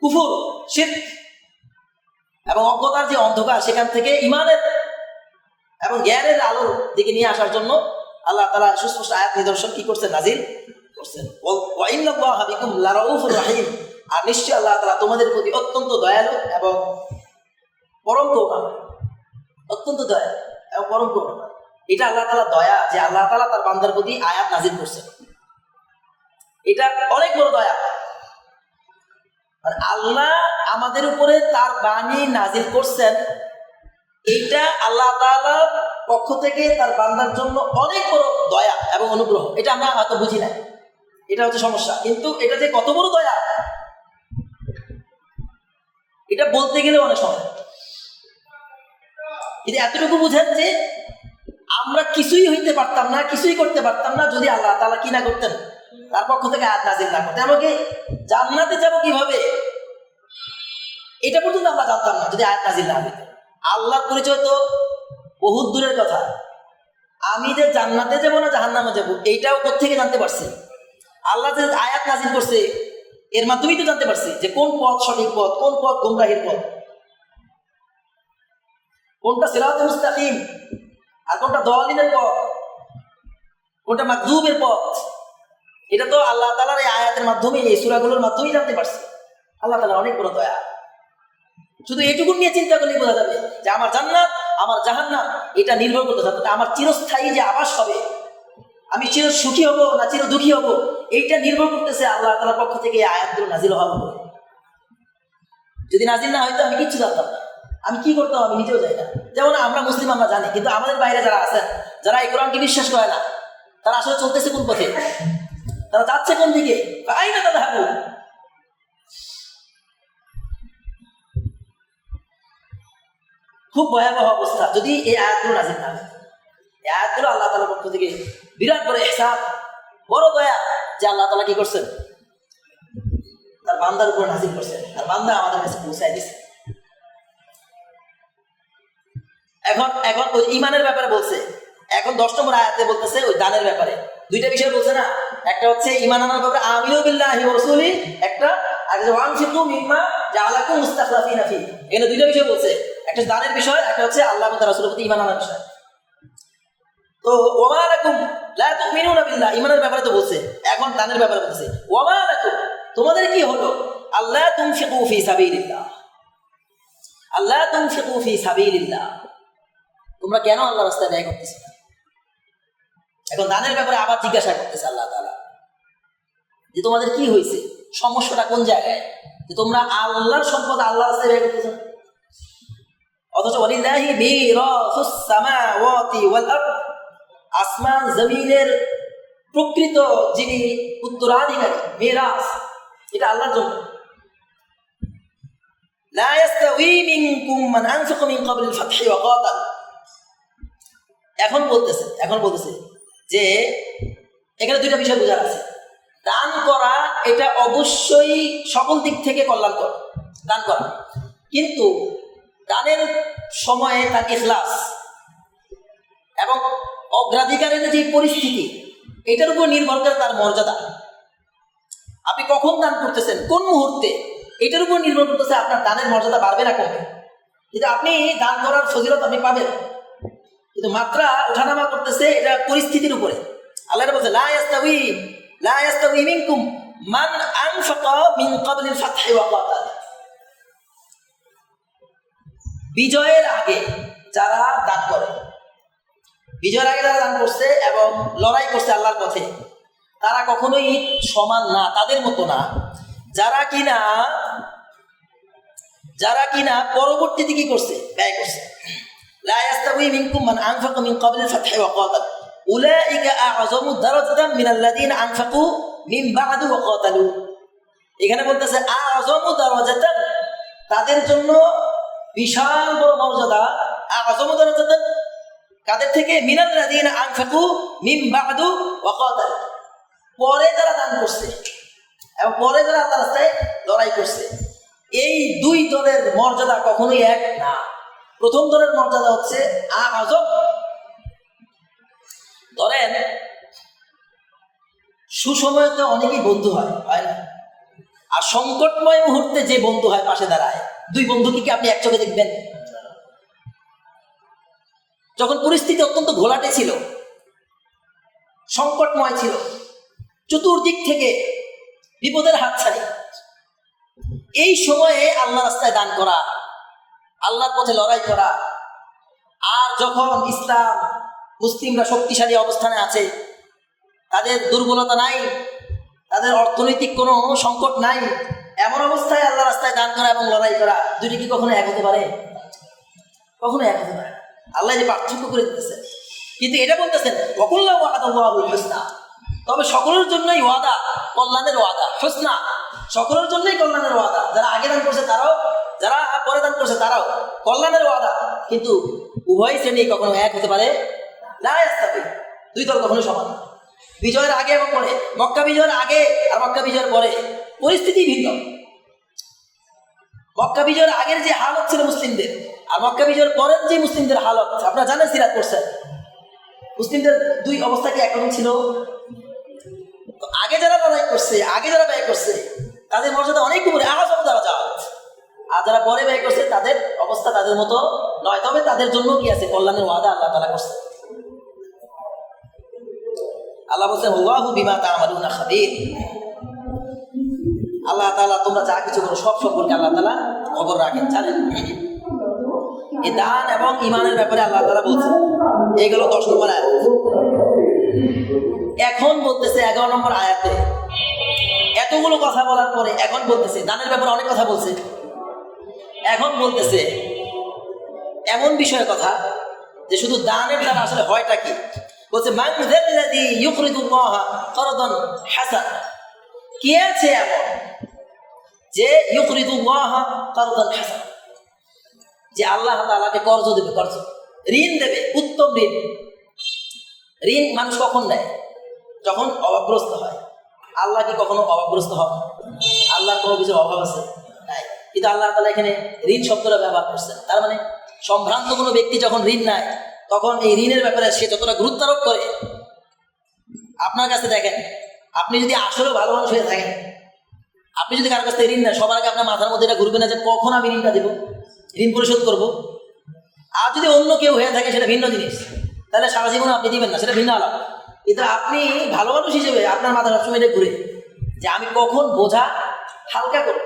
কুফর, শিরক এবং অজ্ঞতার যে অন্ধকার, সেখান থেকে ঈমানের এবং জ্ঞানের আলোর দিকে নিয়ে আসার জন্য আল্লাহ তাআলা সুস্পষ্ট আয়াত নিদর্শন কি করছেন? নাজিল করছেন। ওয়া ইন্নাল্লাহা বিকুম লারাউফুর রাহিম, আর নিশ্চয়ই আল্লাহ তাআলা তোমাদের প্রতি অত্যন্ত দয়ালু এবং পরম করুণা, অত্যন্ত দয়া এবং পরম করুণা। এটা আল্লাহ তাআলা দয়া, যে আল্লাহ তাআলা তার বান্দার প্রতি আয়াত নাজিল করছেন, এটা অনেক বড় দয়া। আর আল্লাহ আমাদের উপরে তার বাণী নাজিল করছেন, এইটা আল্লাহ তাআলার পক্ষ থেকে তার বান্দার জন্য অনেক বড় দয়া এবং অনুগ্রহ। এটা আমরা হয়তো বুঝি না, এটা হচ্ছে সমস্যা। কিন্তু এটা যে কত বড় দয়া, এটা বলতে গেলে অনেক সময়। কিন্তু এতটুকু বুঝেন যে আমরা কিছুই হইতে পারতাম না, কিছুই করতে পারতাম না যদি আল্লাহ তাআলা কি না করতেন, তার পক্ষ থেকে আয়াত নাজিল না করতেন। আমাকে জান্নাতে যাব কিভাবে, এটা পর্যন্ত আমরা জানতাম না যদি আয়াত নাজিল না হইতো। আল্লাহর পরিচয় তো বহুত দূরের কথা, আমি যে জান্নাতে যাব না জাহান্নামে যাব এইটাও কোত্থেকে জানতে পারছি? আল্লাহ যে আয়াত নাজিল করছে এর মাধ্যমেই তো জানতে পারছি যে কোন পথ সঠিক পথ, কোন পথ গোমরাহির পথ, কোনটা সিরাতুল মুস্তাকিম আর কোনটা দালিলের পথ, কোনটা মাগদুবের পথ। এটা তো আল্লাহ তাআলার এই আয়াতের মাধ্যমে, এই সূরাগুলোর মাধ্যমেই জানতে পারছি। আল্লাহ তাআলা অনেক বড় দয়া। শুধু এটুকু নিয়ে চিন্তা করলেই বোঝা যাবে যে আমার জান্নাত আমার জাহান্নাম এটা নির্ভর করতেছে, আমার চিরস্থায়ী যে আবাস হবে, আমি চির সুখী হব না চির দুঃখী হব, এইটা নির্ভর করতেছে আল্লাহ তাআলার পক্ষ থেকে এই আয়াতগুলো নাজিল হওয়ার উপরে। যদি নাজিল না হয়তো আমি কিচ্ছু জানতাম না, আমি কি করতাম আমি নিজেও জানি না। যেমন আমরা মুসলিম, আমরা জানি, কিন্তু আমাদের বাইরে যারা আছেন, যারা এই কোরআনকে বিশ্বাস করে না, তারা আসলে চলতেছে কোন পথে, তারা যাচ্ছে কোন দিকে, আইনা তাযহাবু। খুব ভয়াবহ অবস্থা যদি এই আয়াতগুলো নাজিল না হয়। এই আয়াতগুলো আল্লাহ তাআলার পক্ষ থেকে বিরাট বড় ইহসান, বড় দয়া, যে আল্লাহ তাআলা কি করছেন? তার বান্দার উপর নাজিল করছেন, আর বান্দা আমাদের কাছে পৌঁছায় দিয়েছে। এখন ওই ঈমানের ব্যাপারে বলছে, এখন 10 নম্বর আয়াতে বলতেছে ওই দানের ব্যাপারে। দুইটা বিষয় বলছে না, একটা হচ্ছে ঈমান আনার ব্যাপারে আমিনু বিল্লাহি ওয়া রাসূলি, একটা আর ওয়ানফিকু মিম্মা জাআলাকুম মুস্তাখলাফিনা ফি। এখানে দুইটা বিষয় বলছে, একটা দানের বিষয়, একটা হচ্ছে আল্লাহ এবং তার রাসূলের প্রতি ঈমান আনার বিষয়। তো ওয়া লাকুম লা তুমিনুনা বিল্লাহ, ঈমানের ব্যাপারে তো বলছে, এখন দানের ব্যাপারে বলছে ওয়া লাকুম, তোমাদের কি হলো? আল্লাহ তুনফিকু ফি সাবিলিল্লাহ, আল্লাহ তুনফিকু ফি সাবিলিল্লাহ, তোমরা কেন আল্লাহর রাস্তায় ব্যয় করতেছো? এখন দানের ব্যাপারে আবার জিজ্ঞাসা করতেছে আল্লাহ তাআলা যে তোমাদের কি হয়েছে, সমস্যাটা কোন জায়গায়, যে তোমরা আল্লাহর সম্পদ আল্লাহর রাস্তায় ব্যয় করতেছো, অথচ ওয়ালিল্লাহি মিরাসুস সামাওয়াতি ওয়াল আরদ, আসমান জমিনের প্রকৃত যিনি উত্তরাধিকারী, মিরাস, এটা আল্লাহর জন্য। লা ইস্তাউই মিনকুম মান আনফাকা মিন ক্বাবলিল ফাতহি ওয়া কাতাল। এখন বলতেছে যে এখানে দুইটা বিষয় বোঝার আছে। দান করা এটা অবশ্যই সকল দিক থেকে কল্যাণকর, দান করা, কিন্তু দানের সময়ে তার ইখলাস এবং অগ্রাধিকারের যে পরিস্থিতি, এটার উপর নির্ভর করে তার মর্যাদা। আপনি কখন দান করতেছেন, কোন মুহূর্তে, এটার উপর নির্ভর করতেছে আপনার দানের মর্যাদা বাড়বে না কমবে। কিন্তু আপনি দান করার ফজিলত আপনি পাবেন, কিন্তু মাত্রা ওঠানামা করতেছে বলতেছে এটা পরিস্থিতির উপরে। আল্লাহ বলছে লা ইয়াস্তাউই মিনকুম মান আনফাকা মিন ক্বাবলিল ফাতহি ওয়া ক্বাতাল। বিজয়ের আগে যারা দান করে, বিজয়ের আগে যারা দান করছে এবং লড়াই করছে আল্লাহর পথে, তারা কখনোই সমান না, তাদের মতো না যারা কিনা পরবর্তীতে কি করছে, ব্যয় করছে। লা ইয়াস্তাউই মিনকুম মান আনফাকা মিন ক্বাবলিল ফাতহি ওয়া ক্বাতাল উলাইকা আ'যামু দারাজাতান মিনাল্লাযীনা আনফাকু মিন বা'দু ওয়া ক্বাতালু। এখানে বলতেছে আ'যামু দারাজাতান, তাদের জন্য বিশাল বড় মর্যাদা। আ'যামু দারাজাতান কাদের থেকে? মিনাল্লাযীনা আনফাকু মিন বা'দু ওয়া ক্বাতালু, পরে যারা দান করছে এবং পরে যারা আল্লাহর রাস্তায় লড়াই করছে। এই দুই দলের মর্যাদা কখনোই এক না। প্রথম দলের মর্যাদা হচ্ছে আ'যাম। ধরেন সুসময়তে অনেকেই বন্ধু হয় না, আর সংকটময় মুহূর্তে যে বন্ধু হয় পাশে দাঁড়ায়, দুই বন্ধুকে কি আপনি এক চোখে দেখবেন? যখন পরিস্থিতি অত্যন্ত ঘোলাটে ছিল, সংকটময় ছিল, চতুর্দিক থেকে বিপদের হাতছানি, এই সময়ে আল্লাহ রাস্তায় দান করা, আল্লাহর পথে লড়াই করা। আর যখন ইসলাম মুসলিমরা শক্তিশালী অবস্থানে আছে, তাদের দুর্বলতা নাই, তাদের অর্থনৈতিক কোনো সংকট নাই, এমন অবস্থায় আল্লাহ রাস্তায় দান করা এবং লড়াই করা, দুটি কি কখনো এক হতে পারে? কখনো এক হতে পারে। আল্লাহ যে পার্থক্য করে দিতেছেন, কিন্তু এটা বলতেছেন ওয়াকুল্লাহু ওয়া'দাল্লাহুল হুসনা, তবে সকলের জন্যই ওয়াদা, কল্যাণের ওয়াদা, হুসনা, সকলের জন্যই কল্যাণের ওয়াদা। যারা আগে দান করছে তারাও, যারা পরে দান করছে তারাও কল্যাণের ওয়াদা। কিন্তু উভয় শ্রেণী কখনো এক হতে পারে না। দুই দল কখনো সমান। বিজয়ের আগে এবং পরে, মক্কা বিজয়ের আগে আর মক্কা বিজয়ের পরে পরিস্থিতি ভিন্ন। মক্কা বিজয়ের আগের যে হালত ছিল মুসলিমদের, আর মক্কা বিজয়ের পরের যে মুসলিমদের হালত, আপনারা জানেন, সিরাত করছেন, মুসলিমদের দুই অবস্থা কি একরকম ছিল? আগে যারা লড়াই করছে, আগে যারা ব্যয় করছে, তাদের মর্যাদা অনেক উপরে, আ'যাম দারাজা। আর যারা পরে ব্যয় করছে তাদের অবস্থা তাদের মতো নয়, তবে তাদের জন্য কি আছে? কল্যাণের ওয়াদা আল্লাহ তাআলা করছে। আল্লাহ বলছেন আল্লাহু বিমা তা'মালুনা খাবীর। আল্লাহ তাআলা তোমরা যা কিছু করো সব সম্পর্কে আল্লাহ তাআলা খবর রাখেন, জানেন। এই দান এবং ঈমানের ব্যাপারে আল্লাহ তাআলা বলছেন, এগুলো 10 নম্বর আয়াত। এখন বলতেছে 11 নম্বর আয়াতে, এতগুলো কথা বলার পরে এখন বলতেছে, দানের ব্যাপারে অনেক কথা বলছে, এখন বলতেছে এমন বিষয়ের কথা যে শুধু দানের দ্বারা আসলে হয়টা কি। বলছে মান যাল্লাযী ইউকরিদুল্লাহা কারদান হাসান, কে আছে এমন যে ইউকরিদুল্লাহা কারদান হাসান, যে আল্লাহ তাআলাকে কর্জ দেবে, কর্জ, ঋণ দেবে, উত্তম ঋণ। ঋণ মানুষ কখন দেয়? যখন অভাবগ্রস্ত হয়। আল্লাহ কি কখনো অভাবগ্রস্ত হন? আল্লাহর কোনো কিছুর অভাব আছে? নাই। কিন্তু আল্লাহ তাআলা এখানে ঋণ শব্দটা ব্যবহার করছেন, তার মানে সম্ভ্রান্ত কোনো ব্যক্তি যখন ঋণ নেয়, তখন এই ঋণের ব্যাপারে সে যতটা গুরুত্ব আরোপ করে। আপনার কাছে দেখেন, আপনি যদি আসলে ভালো মানুষ হয়ে থাকেন, আপনি যদি কারোর কাছ থেকে ঋণ নেন, সবার আগে আপনার মাথার মধ্যে এটা ঘুরবে না যে কখন আমি ঋণটা দেবো, ঋণ পরিশোধ করব। আর যদি অন্য কেউ হয়ে থাকে সেটা ভিন্ন জিনিস, তাহলে সারা জীবন আপনি দিবেন না, সেটা ভিন্ন আলাপ। কিন্তু আপনি ভালো মানুষ হিসেবে আপনার মাথার সবসময় এটা ঘুরে যে আমি কখন বোঝা হালকা করব,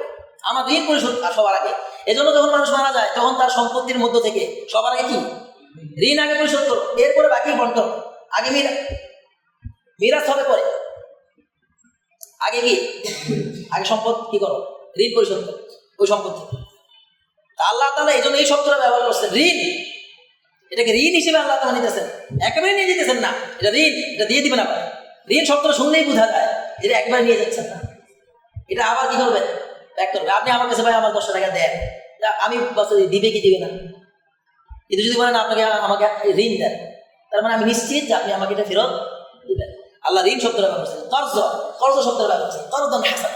আমার ঋণ পরিশোধ সবার আগে। এজন্য যখন মানুষ মারা যায়, তখন তার সম্পত্তির মধ্য থেকে সবার আগে কি? ঋণ আগে পরিশোধ করো, এরপরে বাকি বন্টন। আগে মিরাজ হবে পরে, আগে কি? আগে সম্পদ কি করো? ঋণ পরিশোধ করো ওই সম্পত্তি। আল্লাহ তাআলা এই জন্য এই শব্দটা ব্যবহার করছেন, ঋণ। এটাকে ঋণ হিসেবে আল্লাহ তাআলা নিতেছেন, একেবারে নিয়ে যেতেছেন না। এটা ঋণ, এটা দিয়ে দিবেন আবার। ঋণ শব্দটা শুনলেই বোঝা যায় এটা একবারে নিয়ে যাচ্ছেন না, এটা আবার কি করবেন? ব্যাক করবেন। আপনি আমার কাছে ভাই আমার 10 টাকা দেন, আমি দিবে কি দিবে না, কিন্তু যদি বলেন আপনাকে আমাকে ঋণ দেন, তার মানে আমি নিশ্চিত যে আপনি আমাকে এটা ফেরত দিবেন। আল্লাহ ঋণ শব্দটা ব্যবহার করছেন, কর্জ শব্দটা ব্যবহার করছেন, করদান হাসান।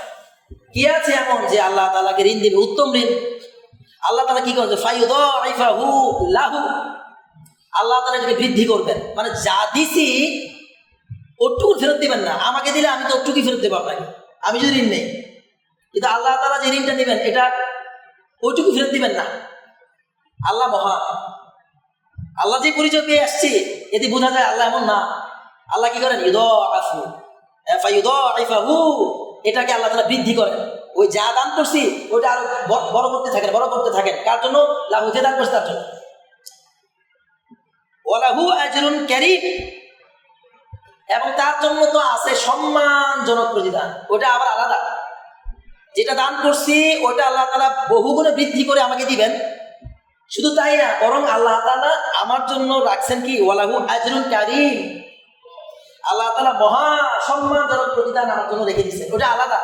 কি আছে এমন যে আল্লাহ তাআলাকে ঋণ দিবে, উত্তম ঋণ। আল্লাহ তাআলা কি করবে? ফায়ুদাইফাহু লাহু, আল্লাহ তাআলা এটাকে বৃদ্ধি করবেন। মানে যা দিছি ওটুকু ফেরত দিবেন না, আমাকে দিলে আমি তো ওটুকুই ফেরত দেবো আপনাকে, আমি যদি ঋণ নেই। কিন্তু আল্লাহ তাআলা যে ঋণটা নেবেন, এটা ওইটুকু ফেরত দিবেন না। আল্লাহ মহান, আল্লাহ যে পরিচয় পেয়ে আসছে এতে বোঝা যায় আল্লাহ এমন না। আল্লাহ কি করেন? এটাকে আল্লাহ তাআলা বৃদ্ধি করেন। ওই যা দান করছি ওইটা আরো বড় করতে থাকেন, বড় করতে থাকেন। কার জন্য? লাহু, যে দান করছে তার জন্য। ওয়ালাহু আজরুন কারীম, এবং তার জন্য তো আছে সম্মানজনক প্রতিদান। ওটা আবার আলাদা। যেটা দান করছি ওটা আল্লাহ তাআলা বহুগুণে বৃদ্ধি করে আমাকে দিবেন। শুধু তাই না, বরং আল্লাহ তাআলা আমার জন্য রাখছেন কি? ওয়ালাহু আজরুন কারীম, আল্লাহ তাআলা মহা সম্মানজনক প্রতিদান আমার জন্য রেখে দিচ্ছেন। ওটা আলাদা,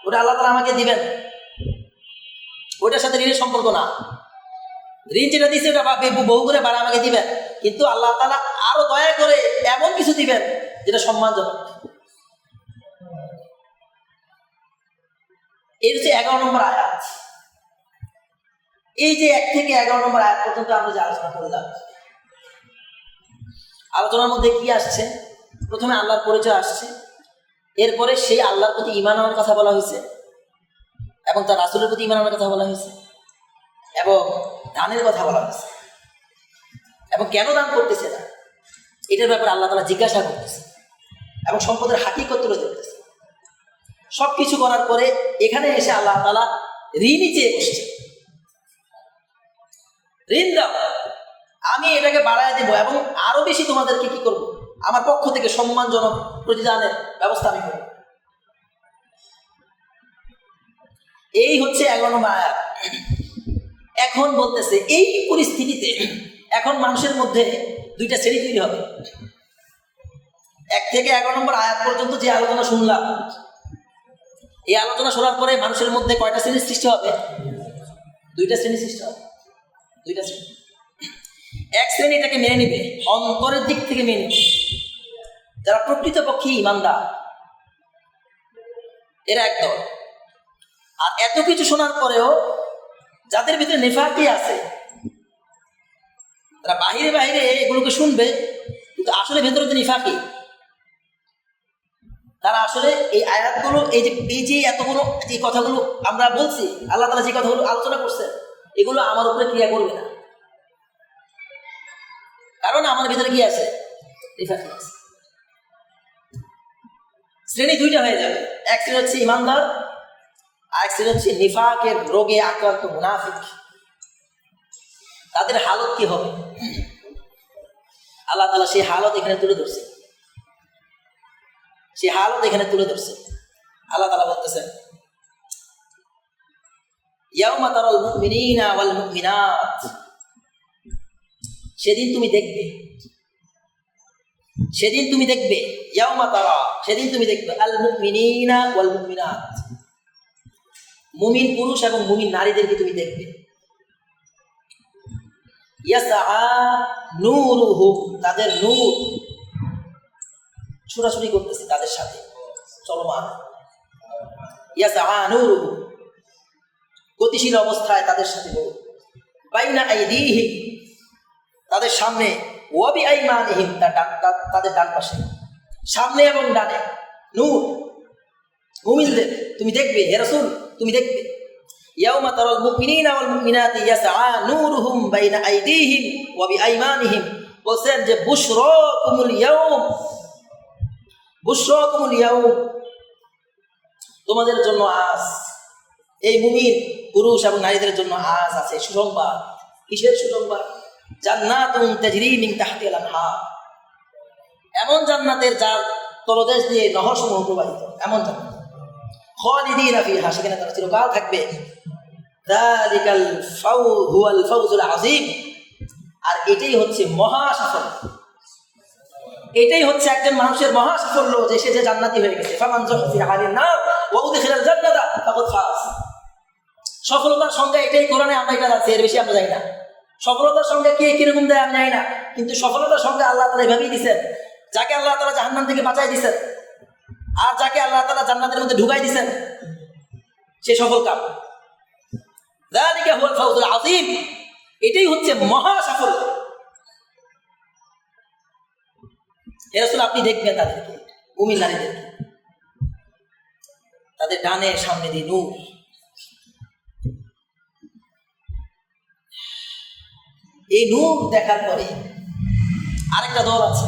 ওটা আল্লাহ তাআলা আমাকে দিবেন। ওটার সাথে ঋণের সম্পর্ক না। ঋণ যেটা দিচ্ছে ওটা বহুগুণে বাড়া আমাকে দিবেন, কিন্তু আল্লাহ তাআলা আরো দয়া করে এমন কিছু দিবেন যেটা সম্মানজনক। এই হচ্ছে 11 নম্বর আয়াত। এই যে 1 থেকে 11 নম্বর আয়াত পর্যন্ত আমরা যে আলোচনা করলাম, আলোচনার মধ্যে কি আসছে? প্রথমে আল্লাহর পরিচয় আসছে, এরপরে সেই আল্লাহর প্রতি ঈমান আনার কথা বলা হয়েছে, এবং তার রাসূলের প্রতি ঈমান আনার কথা বলা হয়েছে, এবং দানের কথা বলা হয়েছে, এবং কেন দান করতেছে না এটার ব্যাপারে আল্লাহ তাআলা জিজ্ঞাসা করতেছে, এবং সম্পদের হাকিকত তুলে ধরতেছে। সবকিছু করার পরে এখানে এসে আল্লাহ তাআলা ঋণই চেয়ে বসছে। ঋণ দাও, আমি এটাকে বাড়ায় দেবো, এবং আরো বেশি তোমাদেরকে কি করব? আমার পক্ষ থেকে সম্মানজনক প্রতিদানের ব্যবস্থা আমি করব। এই হচ্ছে 11 নম্বর আয়াত। এখন বলতেছে এই পরিস্থিতিতে এখন মানুষের মধ্যে 2টা শ্রেণী তৈরি হবে। 1 থেকে 11 নম্বর আয়াত পর্যন্ত যে আলোচনা শুনলাম, এই আলোচনা শোনার পরে মানুষের মধ্যে কয়টা শ্রেণীর সৃষ্টি হবে? 2টা শ্রেণী সৃষ্টি হবে। 2টা শ্রেণী। 1 শ্রেণী এটাকে মেনে নিবে, অন্তরের দিক থেকে মেনে নিবে, যারা প্রকৃতপক্ষে ঈমানদার, এরা একদল। আর এত কিছু শোনার পরেও যাদের ভিতরে নিফাকি আছে, তারা বাহিরে বাহিরে এগুলোকে শুনবে, কিন্তু আসলে ভেতরে যে নিফাকি, তারা আসলে এই আয়াতগুলো, এই যে এতগুলো যে কথাগুলো আমরা বলছি, আল্লাহ তাআলা যে কথাগুলো আলোচনা করছেন, এগুলো আমার উপরে ক্রিয়া করবে না। কারণ আমার ভিতরে কি আছে? নিফাকি আছে। শ্রেণী 2টা হয়ে যাবে। 1 শ্রেণী হচ্ছে ঈমানদার, আর 1 শ্রেণী হচ্ছে নিফাকের রোগে আক্রান্ত মুনাফিক। তাদের হালত কি হবে? আল্লাহ তাআলা সেই হালত এখানে তুলে ধরছে। সেই হালত এখানে তুলে ধরছে। আল্লাহ তাআলা বলতেছেন, ইয়াউমা তারাল মুমিনিনা ওয়াল মুমিনাত, সেদিন তুমি দেখবে, সেদিন তুমি দেখবে, ইয়াউমা তারা, সেদিন তুমি দেখবে, আল মুমিনিনা ওয়াল মুমিনাত, মুমিন পুরুষ এবং মুমিন নারীদেরকে তুমি দেখবে। ইয়াসআ নূরুহুম, তাদের নূর ছোটাছুটি করতেছে তাদের সাথে, চলমান। ইয়াসআ নূরুহুম, গতিশীল অবস্থায় তাদের সাথে বলুন। বাইনা আইদিহিম, তাদের সামনে, ওয়া বিআইমানিহিম, তাদের ডান পাশে, সামনে এবং ডানে নূর। মুমিনদের তুমি দেখবে, হে রাসূল তুমি দেখবে। ইয়াউমা তারাল মুমিনিনা ওয়াল মুমিনাতি ইয়াসআ নূরুহুম বাইনা আইদিহিম ওয়া বিআইমানিহিম, বলছেন যে বুশরাকুমুল ইয়াউম, বুশরাকুমুল ইয়াউম, তোমাদের জন্য আজ, এই মুমিন পুরুষ এবং নারীদের জন্য আজ আছে সুসংবাদ। কিসের সুসংবাদ? জান্নাতুন তাজরি মিন তাহতিহাল আনহার, এমন জান্নাতের যার তলদেশ দিয়ে নহরসমূহ প্রবাহিত, এমন জান্নাত। খালিদিনা ফিহা, সেখানে তারা চিরকাল থাকবে। যালিকাল হুয়াল ফাউজুল আযীম, আর এটাই হচ্ছে মহা সাফল্য। এটাই হচ্ছে একজন মানুষের মহা সাফল্য, যে সে যে জান্নাতি হয়ে গেছে। ফামান যুহজিহা আনিন নার ওয়া উদখিলাল জান্নাতা ফাকাদ ফাজ। সফলতার সংজ্ঞা এটাই, কোরআনে আমরা এটা জানছি, এর বেশি আমরা জানি না। সফলতার সংজ্ঞা কে কিরকম দেয় আমি জানি না, কিন্তু সফলতার সংজ্ঞা আল্লাহ তাআলা এভাবেই দিচ্ছেন। যাকে আল্লাহ তাআলা জাহান্নাম থেকে বাঁচাই দিচ্ছেন, আর যাকে আল্লাহ তাআলা জান্নাতের মধ্যে ঢুকাই দিচ্ছেন, সে সফল কাম। যালিকা হুয়াল ফাউজুল আযীম, এটাই হচ্ছে মহা সাফল্য। হে রাসূল আপনি দেখবেন তাদেরকে, মুমিন নারীদেরকে, তাদের ডানে সামনে দিয়ে নূর। এই নূর দেখার পরে আরেকটা দল আছে,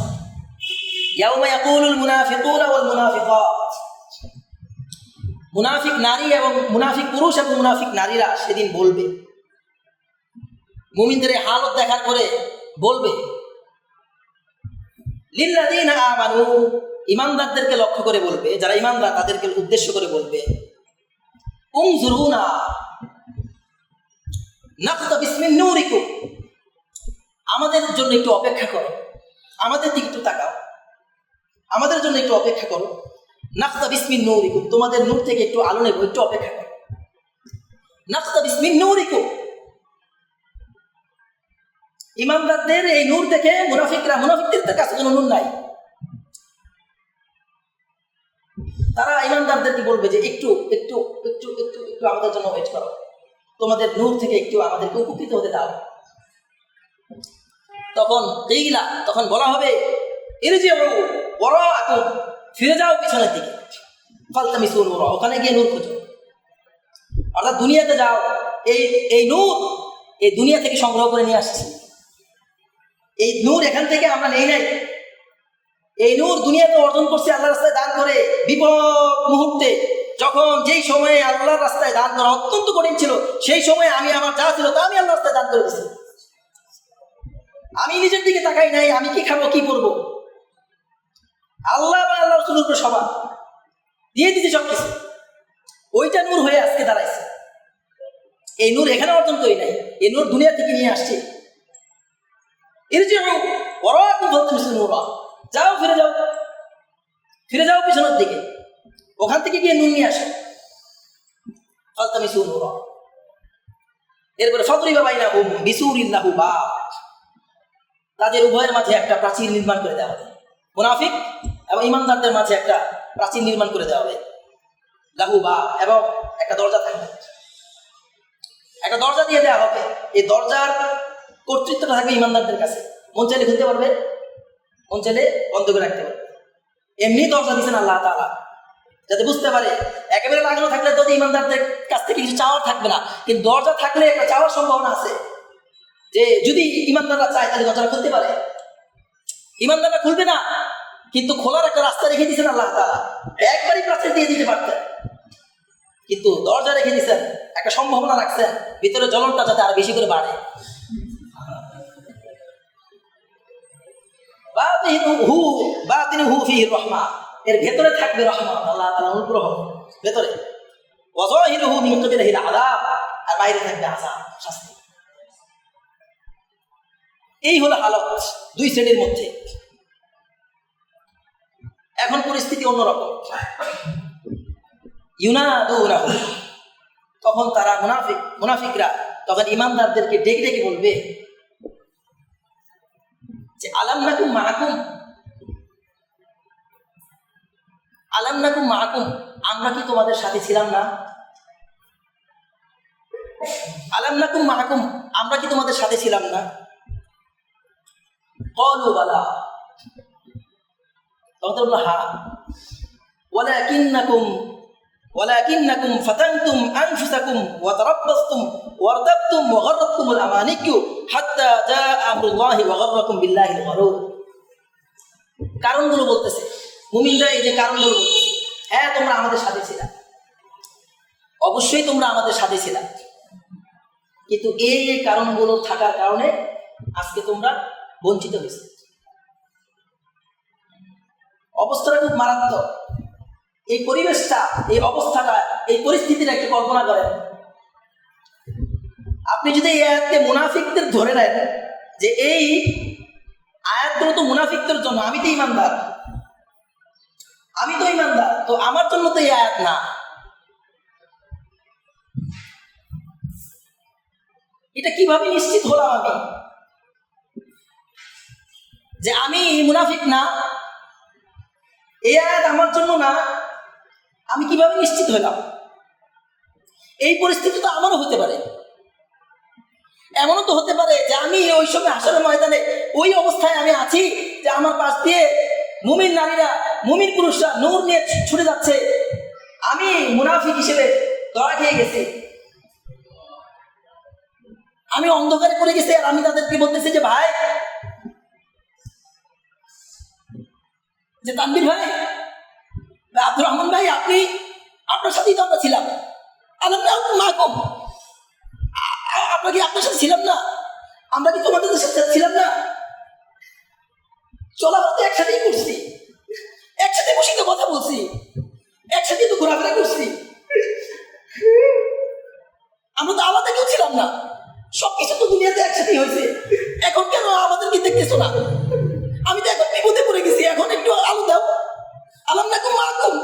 ইয়াউমা ইয়াকুলুল মুনাফিকুনা ওয়াল মুনাফিকাত, মুনাফিক নারী এবং মুনাফিক পুরুষ এবং মুনাফিক নারীরা সেদিন বলবে, মুমিনদের এই হালত দেখার পরে বলবে, লিল্লাযীনা আমানু, ঈমানদারদেরকে লক্ষ্য করে বলবে, যারা ঈমানদার তাদেরকে উদ্দেশ্য করে বলবে, উনজুরুনা নাকতাবিস মিন নূরিকুম, আমাদের জন্য একটু অপেক্ষা করো, আমাদের দিকে একটু তাকাও, আমাদের জন্য একটু অপেক্ষা করো, নাকতাবিস মিন নূরিকুম, তোমাদের নূর থেকে একটু আলো নেব, একটু অপেক্ষা করো, নাকতাবিস মিন নূরিকুম। ঈমানদারদের এই নূর দেখে মুনাফিকদের কাছে কোনো নূর নাই, তারা ঈমানদারদেরকে বলবে যে একটু একটু একটু একটু একটু আমাদের জন্য ওয়েট করো, তোমাদের নূর থেকে একটু আমাদেরকে উপকৃত হতে দাও। তখন বলা হবে, ফিরে যাও পিছনের দিকে, ফালতামিসুন নূরা, ওখানে গিয়ে নূর খোঁজো, অর্থাৎ দুনিয়াতে যাও, এই নূর এই দুনিয়া থেকে সংগ্রহ করে নিয়ে আসছি, এই নূর এখান থেকে আমরা নেই নাই, এই নূর দুনিয়াতে অর্জন করছি আল্লাহর রাস্তায় দান করে, বিপদ মুহূর্তে যখন যেই সময়ে আল্লাহর রাস্তায় দান করা অত্যন্ত কঠিন ছিল, সেই সময় আমি আমার যা ছিল তা আমি আল্লাহর রাস্তায় দান করে দিচ্ছি, আমি নিজের দিকে তাকাই নাই, আমি কি খাবো কি করবো, আল্লাহ বা আল্লাহ রাসূলের উপর সবার দিয়ে দিতে সবকিছু, ওইটা নূর হয়ে আজকে দাঁড়াইছে। এই নূর এখানে অর্জন করি নাই, এই নূর দুনিয়া থেকে নিয়ে আসছি। যাও ফিরে যাও পিছনের দিকে, ওখান থেকে গিয়ে নূর নিয়ে আসে। এরপরে তাদের উভয়ের মাঝে একটা প্রাচীর নির্মাণ করে দেওয়া হবে, মুনাফিক এবং ঈমানদারদের মাঝে একটা প্রাচীর নির্মাণ করে দেওয়া হবে, লাহু বা, এবং একটা দরজা থাকবে, একটা দরজা দিয়ে দেওয়া হবে, এই দরজার কর্তৃত্বটা থাকবে ঈমানদারদের কাছে, মন চাইলে খুলতে পারবে, মন চাইলে বন্ধ করে রাখতে পারবে, এমনি দরজা দিচ্ছেন আল্লাহ তাআলা, যাতে বুঝতে পারে একেবারে লাগানো থাকলে যদি ঈমানদারদের কাছ থেকে কিছু চাওয়ার থাকবে না, কিন্তু দরজা থাকলে একটা চাওয়ার সম্ভাবনা আছে, যে যদি ঈমানদাররা চায় তাহলে দরজাটা খুলতে পারে, ঈমানদাররা খুলবে না, কিন্তু খোলার একটা রাস্তা রেখে দিয়েছেন আল্লাহ তাআলা, একবারই প্রাচীর দিয়ে দিতে পারতেন, কিন্তু দরজা রেখে দিয়েছেন, একটা সম্ভাবনা রাখছেন ভিতরে জ্বলনটা যাতে আরো বেশি করে বাড়ে। বাতিনুহু ফীহি রাহমা, এর ভেতরে থাকবে রহমত, আল্লাহ তাআলার অনুগ্রহ ভেতরে, ওয়া যাহিরুহু মিন কিবলিহিল আযাব, আর বাইরে থাকবে আযাব, শাস্তি। এই হলো হালত দুই শ্রেণীর মধ্যে। এখন পরিস্থিতি অন্যরকম। ইউনাদুনাহু, তখন তারা মুনাফিকরা তখন ঈমানদারদেরকে ডেকে ডেকে বলবে যে আলাম নাকুম মাআকুম, আমরা কি তোমাদের সাথে ছিলাম না, আলাম নাকুম মাআকুম, আমরা কি তোমাদের সাথে ছিলাম না, ক্বালু বালা, তখন বলল হ্যাঁ, ওয়ালাকিন্নাকুম ফাতানতুম আনফুসাকুম ওয়া তারাব্বাসতুম ওয়ারতাবতুম ওয়া গাররাতকুমুল আমানিকু হাত্তা জাআ আমরুল্লাহি ওয়া গাররাকুম বিল্লাহিল গরুর। কারণগুলো বলতেছে মুমিনরা, এই যে কারণগুলো বলতেছে, হ্যাঁ তোমরা আমাদের সাথে ছিলা, অবশ্যই তোমরা আমাদের সাথে ছিলা, কিন্তু এই কারণগুলো থাকার কারণে আজকে তোমরা বঞ্চিত হয়েছে। অবস্থাটা খুব মারাত্মক। এই পরিবেশটা, এই অবস্থাটা, এই পরিস্থিতিটা একটু কল্পনা করেন। আপনি যদি এই আয়াতকে মুনাফিকদের ধরে নেন যে এই আয়াতগুলো তো মুনাফিকদের জন্য, আমি তো ইমানদার, তো আমার জন্য তো এই আয়াত না, এটা কিভাবে নিশ্চিত হলাম আমি যে আমি মুনাফিক না, এই আয়াত আমার জন্য না, আমি কিভাবে নিশ্চিত হলাম? এই পরিস্থিতি তো আমারও হতে পারে। এমনও তো হতে পারে যে আমি ওই সময় হাসরের ময়দানে ওই অবস্থায় আমি আছি যে আমার পাশ দিয়ে মুমিন নারীরা, মুমিন পুরুষরা নূর নিয়ে ছুটে যাচ্ছে, আমি মুনাফিক হিসেবে ধরা খেয়ে গেছি। আমি অন্ধকারে পড়ে গেছি, আর আমি তাদেরকে বলতেছি যে ভাই, যে তানভীর ভাই, আব্দুর রহমান ভাই, আপনি, আপনার সাথেই তো আমরা ছিলাম। মা কম, আমরা কি আপনার সাথে ছিলাম না? আমরা কি তোমাদের সাথে ছিলাম না? চলাফেরা তো একসাথেই করছি, একসাথে বসে তো কথা বলছি, একসাথে তো ঘোরাফেরা করছি, আমরা তো আলাদা কেউ ছিলাম না। সবকিছু তো দুনিয়াতে একসাথেই হয়েছে। এখন কেন আমাদের কি দেখতেছো না? আমি তো এখন বিপদে পড়ে গেছি, এখন একটু আলো দাও। আলাম না কম মা কম।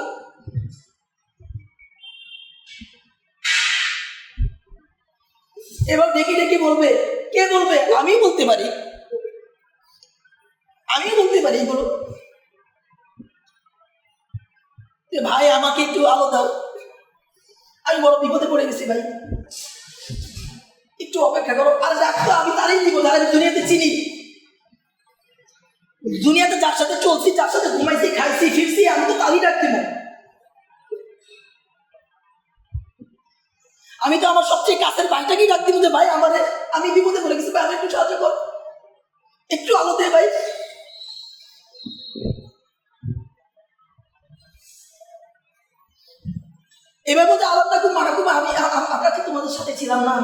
এবার দেখি দেখি বলবে, কে বলবে? আমি বলতে পারি, আমি বলতে পারি, বলো যে ভাই আমাকে একটু আলো দাও, আমি বড় বিপদে পড়ে গেছি ভাই, একটু অপেক্ষা করো। আর রাখতো আমি তারই দিব যারা আমি দুনিয়াতে চিনি, দুনিয়াতে যার সাথে চলছি, যার সাথে ঘুমাইছি, খাইছি, ফিরছি, আমি তো তারই ডাক দিব। আমি তো আমার সবচেয়ে কাছের ভাইটাকেই ডাক দিব যে ভাই আমারে, আমি বিপদে পড়ে গেছি ভাই, আমি একটু সাহায্য কর, একটু আলো দে ভাই। এবার বলতে আলাদা খুব মানা খুব, আমি আমরা কি তোমাদের সাথে ছিলাম না?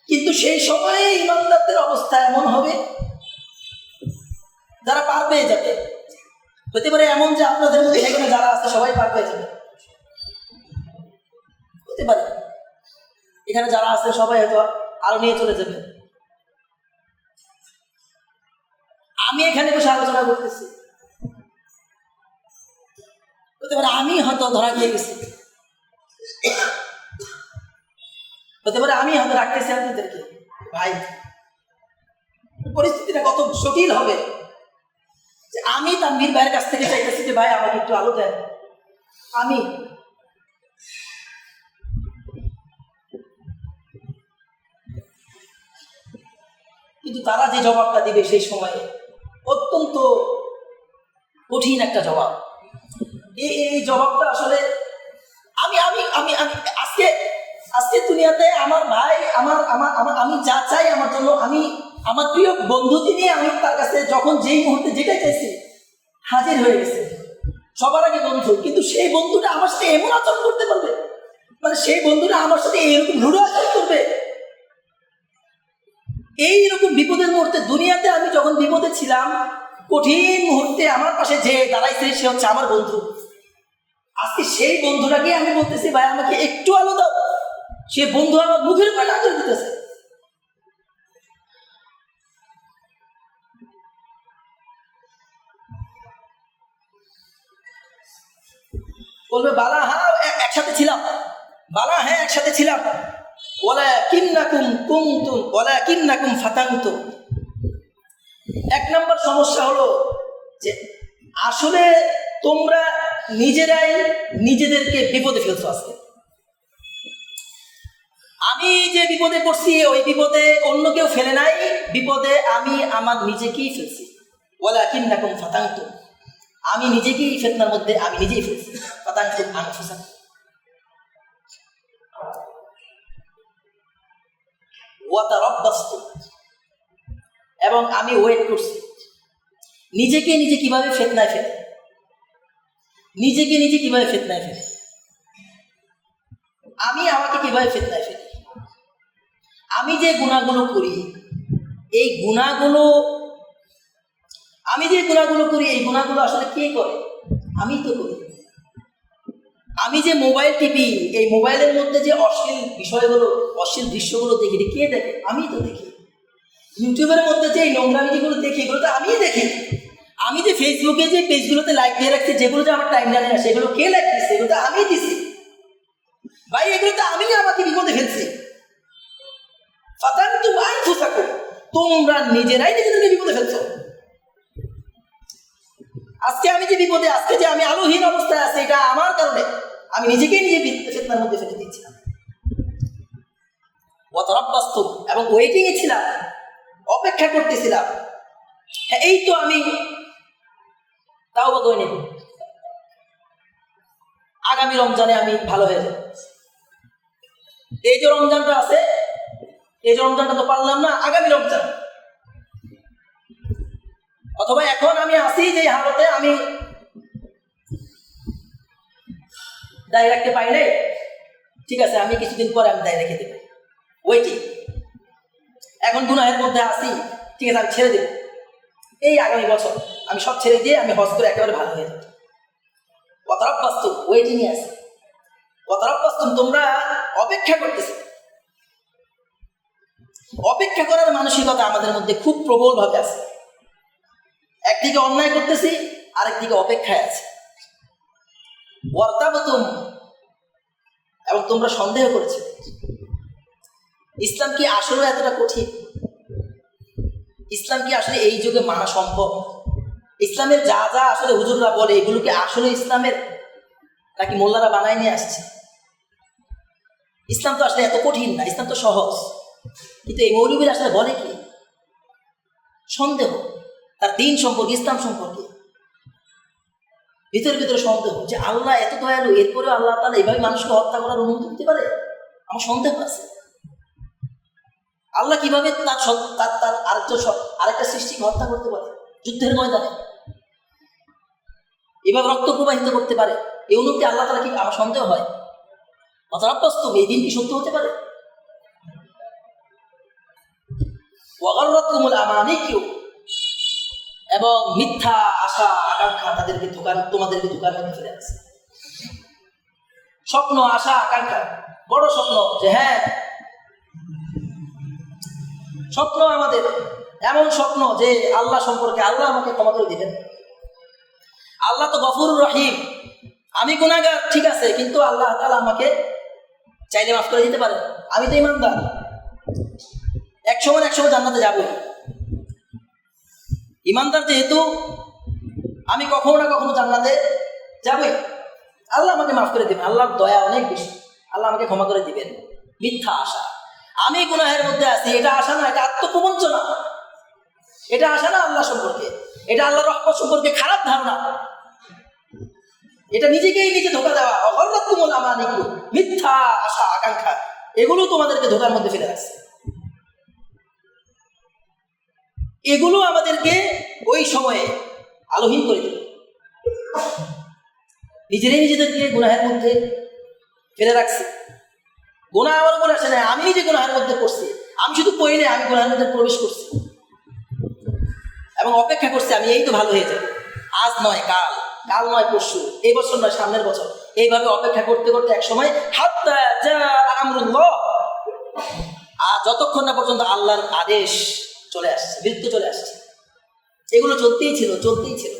কিন্তু সেই সময়ে ইমানদারদের অবস্থা এমন হবে যারা পার পেয়ে যাবে। হতে পারে এমন যে আপনাদের মধ্যে এখানে যারা আছে সবাই পার পেয়ে যাবে, হতে পারে এখানে যারা আছে সবাই হয়তো আরো নিয়ে চলে যাবে। আমি এখানে বসে আলোচনা করতেছি, হতে পারে আমি হয়তো ধরা খেয়ে গেছি, হতে পারে আমি হয়তো রাখতেছি আপনাদেরকে। ভাই পরিস্থিতিটা কত জটিল হবে যে আমি তানভীর ভাইয়ের কাছ থেকে চাইতেছি যে ভাই আমাকে একটু আলো দেন। আমি কিন্তু তারা যে জবাবটা দিবে সেই সময়ে অত্যন্ত কঠিন একটা জবাব। এই জবাবটা আসলে আমি আমি আমি আমি আজকে আজকে দুনিয়াতে আমার ভাই, আমার আমার আমার আমি যা চাই আমার জন্য, আমি আমার প্রিয় বন্ধু তিনি, আমি তার কাছে যখন যেই মুহূর্তে যেটা চাইছি হাজির হয়ে গেছে, সবার আগে বন্ধু। কিন্তু সেই বন্ধুটা আমার সাথে এমন আচরণ করতে পারবে, মানে সেই বন্ধুটা আমার সাথে এরকম রূঢ় আচরণ করবে। এইরকম বিপদের মুহূর্তে দুনিয়াতে আমি যখন বিপদে ছিলাম, কঠিন মুহূর্তে আমার পাশে যে দাঁড়াইছে সে হচ্ছে আমার বন্ধু। আজকে সেই বন্ধুটাকে আমি বলতেছি ভাই আমাকে একটু আলো দাও, সে বন্ধু আমার মুখের উপরে নাচন দিতেছে। বলবে বালা হ্যাঁ একসাথে ছিলাম, বালা হ্যাঁ একসাথে ছিলাম, ওয়ালাকিন্নাকুম কুনতুম ওয়ালাকিন্নাকুম ফাতানতুম। এক নম্বর সমস্যা হলো যে আসলে তোমরা নিজেরাই নিজেদেরকে বিপদে ফেলছো। আজকে আমি যে বিপদে পড়ছি ওই বিপদে অন্য কেউ ফেলে নাই, বিপদে আমি আমার নিজেকেই ফেলছি। ওয়ালাকিন্নাকুম ফাতানতুম, আমি নিজেকেই ফিতনার মধ্যে আমি নিজেই ফেলছি। ফাতানতুম আনফুসাকুম, ওয়া তারাব্বাসতুম, এবং আমি ওয়েট করছি নিজেকে নিজে কিভাবে ফিতনায় ফেলে, নিজেকে নিজে কিভাবে ফিতনায় ফেলে, আমি আমাকে কিভাবে ফিতনায় ফেলি। আমি যে গুনাহগুলো করি, এই গুনাহগুলো আমি যে গুনাহগুলো করি, এই গুনাহগুলো আসলে কে করে? আমি তো করি। আমি যে মোবাইল টিপি, এই মোবাইলের মধ্যে যে অশ্লীল বিষয়গুলো, অশ্লীল দৃশ্যগুলো দেখি, কে দেখে? আমি তো দেখি। ইউটিউবের মধ্যে যে নোংরামি যেগুলো দেখি, এগুলো তো আমিই দেখি। আমি যে ফেসবুকে যে পেজগুলোতে লাইক দিয়ে রাখছি, যেগুলো যে আমার টাইম লাইনে না, সেগুলো কে লাইক দিচ্ছে? এগুলো তো আমিই দিছি ভাই, এগুলো তো আমি আমাকে বিপদে ফেলছি। ফাতানতুম আনফুসাকুম, তোমরা নিজেরাই নিজেদেরকে বিপদে ফেলছো। আজকে আমি যে বিপদে, আজকে যে আমি আলোহীন অবস্থায় আছি, এটা আমার কারণে। আমি নিজেকেই নিজে ফিতনার মধ্যে ফেলে দিয়েছিলাম। ওয়া তারাব্বাসতুম, এবং ওয়েটিং এ ছিলাম, অপেক্ষা করতেছিলাম। হ্যাঁ, এই তো আমি তাওবা করে নেব, আগামী রমজানে আমি ভালো হয়ে যাব। এই যে রমজানটা আছে, এই যে রমজানটা তো পারলাম না, আগামী রমজান, অথবা এখন আমি আছি যে হালতে আমি দায় রাখতে পারি নাই, ঠিক আছে আমি কিছুদিন পরে আমি দায় রেখে দেবো, ওইটি এখন গুনাহের মধ্যে আছি, ঠিক আছে আমি ছেড়ে দেব, এই আগামী বছর আমি সব ছেড়ে দিয়ে আমি হজ করে একেবারে ভালো হয়ে যাব। অতরাপ্পাস্তুম, ওয়েটিংয়ে আছে। অতরাপ্পাস্তুম, তোমরা অপেক্ষা করতেছে। অপেক্ষা করার মানসিকতা আমাদের মধ্যে খুব প্রবল ভাবে আছে। একদিকে অন্যায় করতেছি, আরেকদিকে অপেক্ষায় আছে। ওয়ার্তাবতুম, এবং তোমরা সন্দেহ করেছো ইসলাম কি আসলে এতটা কঠিন? ইসলাম কি আসলে এই যুগে মানা সম্ভব? ইসলামের যা যা আসলে হুজুররা বলে এগুলো কি আসলে ইসলামের, নাকি মোল্লারা বানায় নিয়ে আসছে? ইসলাম তো আসলে এত কঠিন না, ইসলাম তো সহজ। কিন্তু এই মৌলবীরা আসলে বলে কি? সন্দেহ তার দিন সম্পর্কে, ইসলাম সম্পর্কে ভিতরে ভিতরে সন্দেহ যে আল্লাহ এত দয়ালু, এরপরেও আল্লাহ তাআলা এইভাবে মানুষকে হত্যা করার অনুমতি দিতে পারে। আমার সন্দেহ আছে আল্লাহ কিভাবে তার আরেকটা সৃষ্টিকে হত্যা করতে পারে যুদ্ধের ময়দানে, এভাবে রক্ত প্রবাহিত করতে পারে, এই অনুমতি আল্লাহ তাআলা কি? আমার সন্দেহ হয়। অতরাপ্পাস্তুম, এই দিন কি সত্য হতে পারে? ওয়াগাররাতকুমুল আমানিউ, এবং মিথ্যা আশা আকাঙ্ক্ষা তোমাদেরকে ধোঁকার মধ্যে ফেলে আছে। স্বপ্ন, আশা, আকাঙ্ক্ষা, বড় স্বপ্ন যে হ্যাঁ, স্বপ্ন আমাদের এমন স্বপ্ন যে আল্লাহ সম্পর্কে আল্লাহ আমাকে ক্ষমা করে দিবেন। আল্লাহ তো গফুরুর রহিম, আমি গুনাহগার ঠিক আছে, কিন্তু আল্লাহ তাআলা আমাকে চাইলে মাফ করে দিতে পারে। আমি তো ইমানদার, এক সময় জান্নাতে যাবো। ইমানদার যেহেতু, আমি কখনো না কখনো জান্নাতে যাবই। আল্লাহ আমাকে মাফ করে দিবেন, আল্লাহর দয়া অনেক বেশি, আল্লাহ আমাকে ক্ষমা করে দিবেন। মিথ্যা আশা, আমি গুনাহের মধ্যে আছি, এটা আশা না, এটা আত্মপ্রবঞ্চনা। এটা আশা না আল্লাহ সম্পর্কে, এটা আল্লাহর রহমত সম্পর্কে খারাপ ধারণা, এটা নিজেকেই নিজে ধোঁকা দেওয়া। অগররাতকুমুল আমানিউ, মিথ্যা আশা আকাঙ্ক্ষা, এগুলো তোমাদেরকে ধোঁকার মধ্যে ফেলে রাখছে। এগুলো আমাদেরকে ওই সময়ে আলোহীন করে দিল, নিজেদেরকে গুনাহের মধ্যে ফেলে রাখছে। গুনাহ আমার উপর আসে না, আমি নিজে গুনাহের মধ্যে পড়ছি। আমি শুধু পড়ি না, আমি গুনাহের মধ্যে প্রবেশ করছি এবং অপেক্ষা করছি আমি এই তো ভালো হয়ে যাবে, আজ নয় কাল, কাল নয় পরশু, এই বছর নয় সামনের বছর, এইভাবে অপেক্ষা করতে করতে এক সময় হাত্তা জাআ আমরুল্লাহ, আর যতক্ষণ না পর্যন্ত আল্লাহর আদেশ চলে আসছে, মৃত্যু চলে আসছে, এগুলো চলতেই ছিল।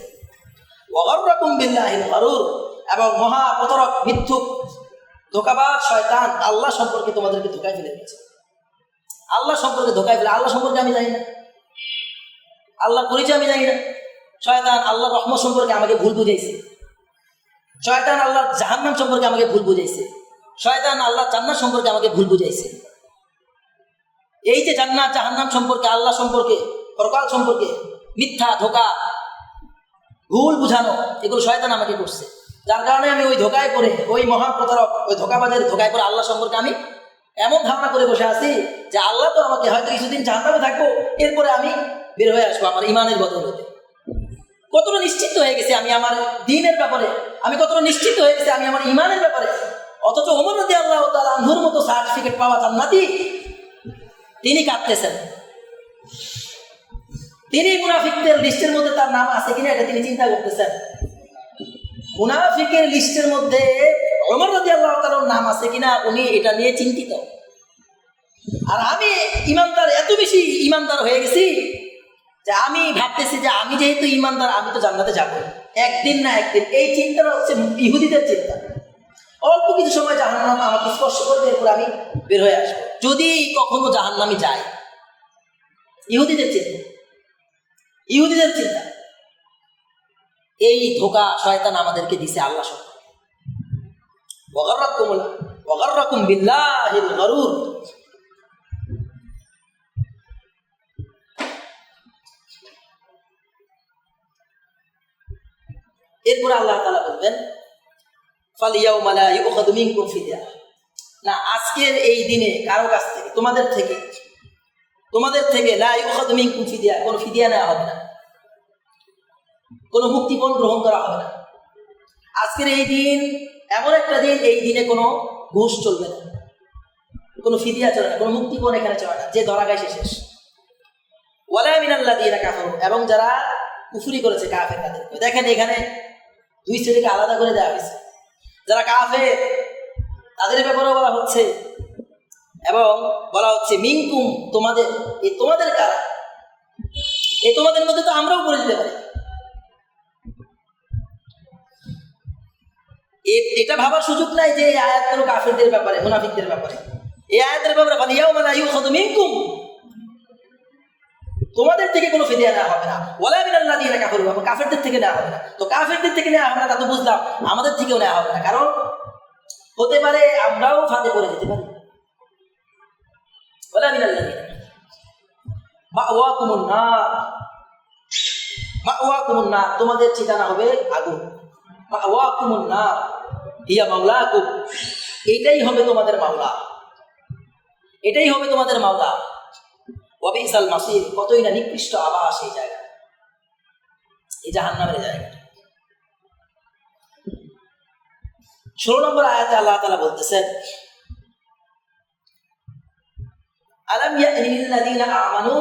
ওয়াগাররাকুম বিল্লাহিল গারুর, এবং মহা প্রতারক, মিথ্যুক, ধোঁকাবাজ শয়তান আল্লাহ সম্পর্কে তোমাদেরকে ধোঁকায় ফেলে দিয়েছে। আল্লাহ সম্পর্কে ধোঁকায় ফেলে, আল্লাহ সম্পর্কে আমি জানি না, আল্লাহর পরিচয় আমি জানি না। শয়তান আল্লাহর রহমত সম্পর্কে আমাকে ভুল বুঝাইছে, শয়তান আল্লাহর জাহান্নাম সম্পর্কে আমাকে ভুল বুঝাইছে, শয়তান আল্লাহর জান্নাত সম্পর্কে আমাকে ভুল বুঝাইছে। এই যে জান্নাত জাহান্নাম সম্পর্কে, আল্লাহ সম্পর্কে, পরকাল সম্পর্কে মিথ্যা, ধোঁকা, ভুল বুঝানো, এগুলো শয়তান আমাকে করছে। যার কারণে আমি ওই ধোঁকায় পড়ে, ওই মহাপ্রতারক, ওই ধোঁকাবাজের ধোঁকায় পড়ে আল্লাহ সম্পর্কে আমি এমন ধারণা করে বসে আছি যে আল্লাহ তো আমাকে হয়তো কিছুদিন জাহান্নামে থাকবো, এরপরে আমি বের হয়ে আসবো আমার ইমানের বদৌলতে। কতটা নিশ্চিত হয়ে গেছে আমি আমার দ্বীনের ব্যাপারে, আমি কতটা নিশ্চিত হয়ে গেছি আমি আমার ইমানের ব্যাপারে। অথচ ওমর রাদিয়াল্লাহু তাআলা আনহুর মতো সার্টিফিকেট পাওয়া জান্নাতি, তিনি কাঁদতেছেন। তিনি মুনাফিকদের লিস্টের মধ্যে তার নাম আছে কিনা এটা তিনি চিন্তা করতেছেন। মুনাফিকের লিস্টের মধ্যে ওমর রাদিয়াল্লাহু তাআলার নাম আছে কিনা উনি এটা নিয়ে চিন্তিত। আর আমি ইমানদার, এত বেশি ইমানদার হয়ে গেছি যে আমি ভাবতেছি যে আমি যেহেতু ইমানদার, আমি তো জান্নাতে যাবো একদিন না একদিন। এই চিন্তাটা হচ্ছে ইহুদিদের চিন্তা। অল্প কিছু সময় জাহান্নাম আমাকে স্পর্শ করবে, এরপর আমি বের হয়ে আসবো যদি কখনো জাহান্নামে যাই। ইহুদিদের চিন্তা। এই ধোঁকা শয়তান আমাদেরকে দিছে আল্লাহ সম্পর্কে। ওয়াগাররাকুম বিল্লাহিল গারুর। এরপরে আল্লাহ তাআলা বলবেন ফালিয়াউমা লা ইউখাযু মিনকুম ফিদিয়া, না, আজকের এই দিনে কারো কাছ থেকে তোমাদের থেকে লা ইউখাযু মিনকুম ফিদিয়া, কোনো ফিদিয়া নেওয়া হবে না, কোনো মুক্তিপণ গ্রহণ করা হবে না। আজকের এই দিন এমন একটা দিন, এই দিনে কোনো ঘুষ চলবে না, কোনো ফিদিয়া চলে না, কোনো মুক্তিপণ এখানে চলে না, যে ধরা গায়ে শেষ। ওয়ালা মিনাল্লাযীনা কাফারু, এবং যারা কুফরি করেছে কাফের তাদেরকে। দেখেন এখানে দুই শ্রেণীকে আলাদা করে দেওয়া হয়েছে। যারা কাফের তাদের ব্যাপারেও বলা হচ্ছে, এবং বলা হচ্ছে মিনকুম, তোমাদের। এই তোমাদের কারা? এই তোমাদের মধ্যে তো আমরাও পড়ে যেতে পারি। এটা ভাবার সুযোগ নাই যে এই আয়াত কোনো কাফেরদের ব্যাপারে, মুনাফিকদের ব্যাপারে। এই আয়াতের ব্যাপারে বলে ইয়াউমা লা ইউখাযু মিনকুম, তোমাদের থেকে কোনো ফিদিয়া নেওয়া হবে না। ওয়ালা মিনাল্লাযীনা কাফারু, কাফেরদের থেকে নেওয়া হবে না। তো কাফেরদের থেকে নেওয়া হবে না, তা তো বুঝলাম, আমাদের থেকেও নেওয়া হবে না, কারণ হতে পারে আমরাও ফাঁদে পড়ে যেতে পারি। ওয়ালা মিনাল্লাযীনা মাওয়াকুমুন নার, তোমাদের ঠিকানা হবে আগুন। মাওয়াকুমুন নার হিয়া মাওলাকুম, এটাই হবে তোমাদের মাওলা, এটাই হবে তোমাদের মাওলা। ওয়া বিসাল মাসির, কতই না নিকৃষ্ট আবাস এই জায়গা, এই জাহান্নামের জায়গা। 16 নম্বর আয়াতে আল্লাহ তাআলা বলতেছেন, আলাম ইয়ানি লিল্লাযীনা আমানু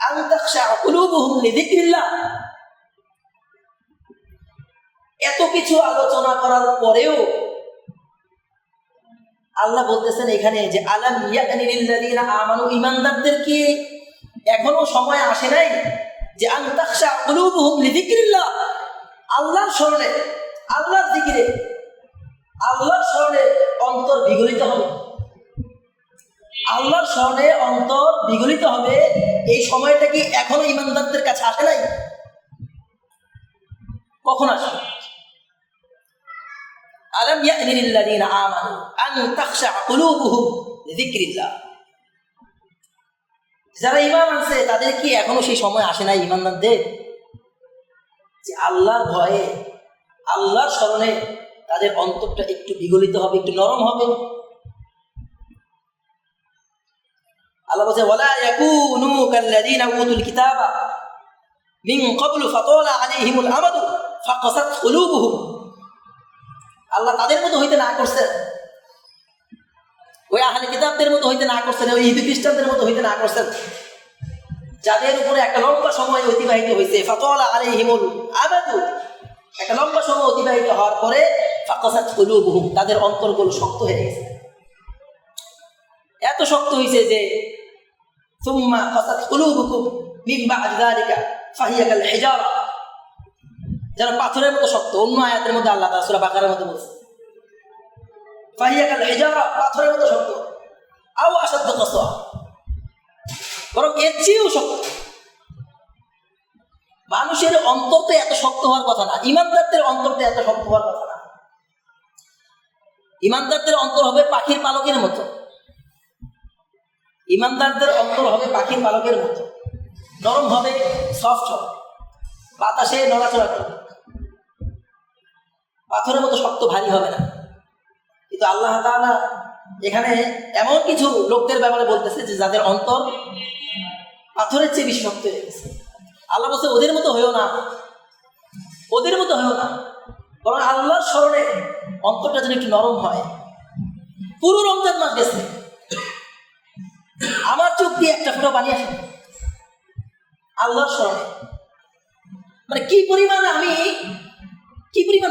আন তাখশা কুলুবুহুম লিযিকরিল্লাহ। এত কিছু আলোচনা করার পরেও আল্লাহ বলতেছেন এখানে যে আলাম ইয়ানি লিল্লাযীনা আমানু, ঈমানদারদের কি এখনো সময় আসে নাই যে আন তাখশা কুলুবুহুম লিযিকরিল্লাহ, আল্লাহর স্মরণে, আল্লাহর জিকিরে, আল্লাহর স্মরণে অন্তর বিগলিত হবে। আল্লাহর স্মরণে অন্তর বিগলিত হবে, এই সময়টা কি এখনো ঈমানদারদের কাছে আসে নাই? কখন আসবে? আলাম ইয়ানি লিল্লাযীনা আমানু আন তাখশা কুলুবুহুম লিযিকরিল্লাহ, যারা ঈমান আনছে তাদের কি এখনো সেই সময় আসে নাই ঈমানদারদের যে আল্লাহর ভয়ে, আল্লাহর স্মরণে তাদের অন্তরটা একটু বিগলিত হবে, একটু নরম হবে? আল্লাহ বলছে ওয়ালা ইয়াকুনু কাল্লাযীনা উতুল কিতাবা মিন ক্বাবলু ফাতালা আলাইহিমুল আমাদু ফাকাসাত কুলুবুহুম, আল্লাহ তাদের মতো হইতে না করছেন, ওই আহলে কিতাবদের মতো হইতে না করছেন, ওই ইহুদি খ্রিস্টানদের মতো হইতে না করছেন, যাদের উপরে একটা লম্বা সময় অতিবাহিত হয়েছে। ফাতালা আলাইহিমুল আমাদু, একটা লম্বা সময় অতিবাহিত হওয়ার পরে ফাকাসাত কুলুবুহুম, তাদের অন্তরগুলো শক্ত হয়ে গেছে। এত শক্ত হয়েছে যে সুম্মা কাসাত কুলুবুকুম মিন বা'দি যালিকা ফাহিয়া কাল হিজারা, যেন পাথরের মতো শক্ত। অন্য আয়াতের মধ্যে আল্লাহ তাআলা সূরা বাকারার মধ্যে বলছে ফাহিয়া কাল হিজারা, পাথরের মতো শক্ত। আও আসাদ্দু কাসওয়া, বরং এর চেয়েও শক্ত। মানুষের অন্তর তো এত শক্ত হওয়ার কথা না, ঈমানদারদের অন্তর তো এত শক্ত হওয়ার কথা না। ঈমানদারদের অন্তর হবে পাখির পালকের মতো, ঈমানদারদের অন্তর হবে পাখির পালকের মতো, নরম হবে, সফট হবে, বাতাসে নড়াচড়া করবে, পাথরের মতো শক্ত ভারী হবে না। কিন্তু আল্লাহ তাআলা এখানে এমন কিছু লোকদের ব্যাপারে বলতেছে যে যাদের অন্তর পাথরের চেয়ে বেশি শক্ত হয়ে গেছে। আল্লাহ বলছে ওদের মতো হয়েও না, ওদের মতো হয়েও না, বরং আল্লাহর স্মরণে অন্তরটা যেন একটু নরম হয়। পুরো রমজান মাস গেছে, আমার চোখ দিয়ে একটা ফোঁটা পানি আসে আল্লাহর স্মরণে। মানে কি পরিমাণ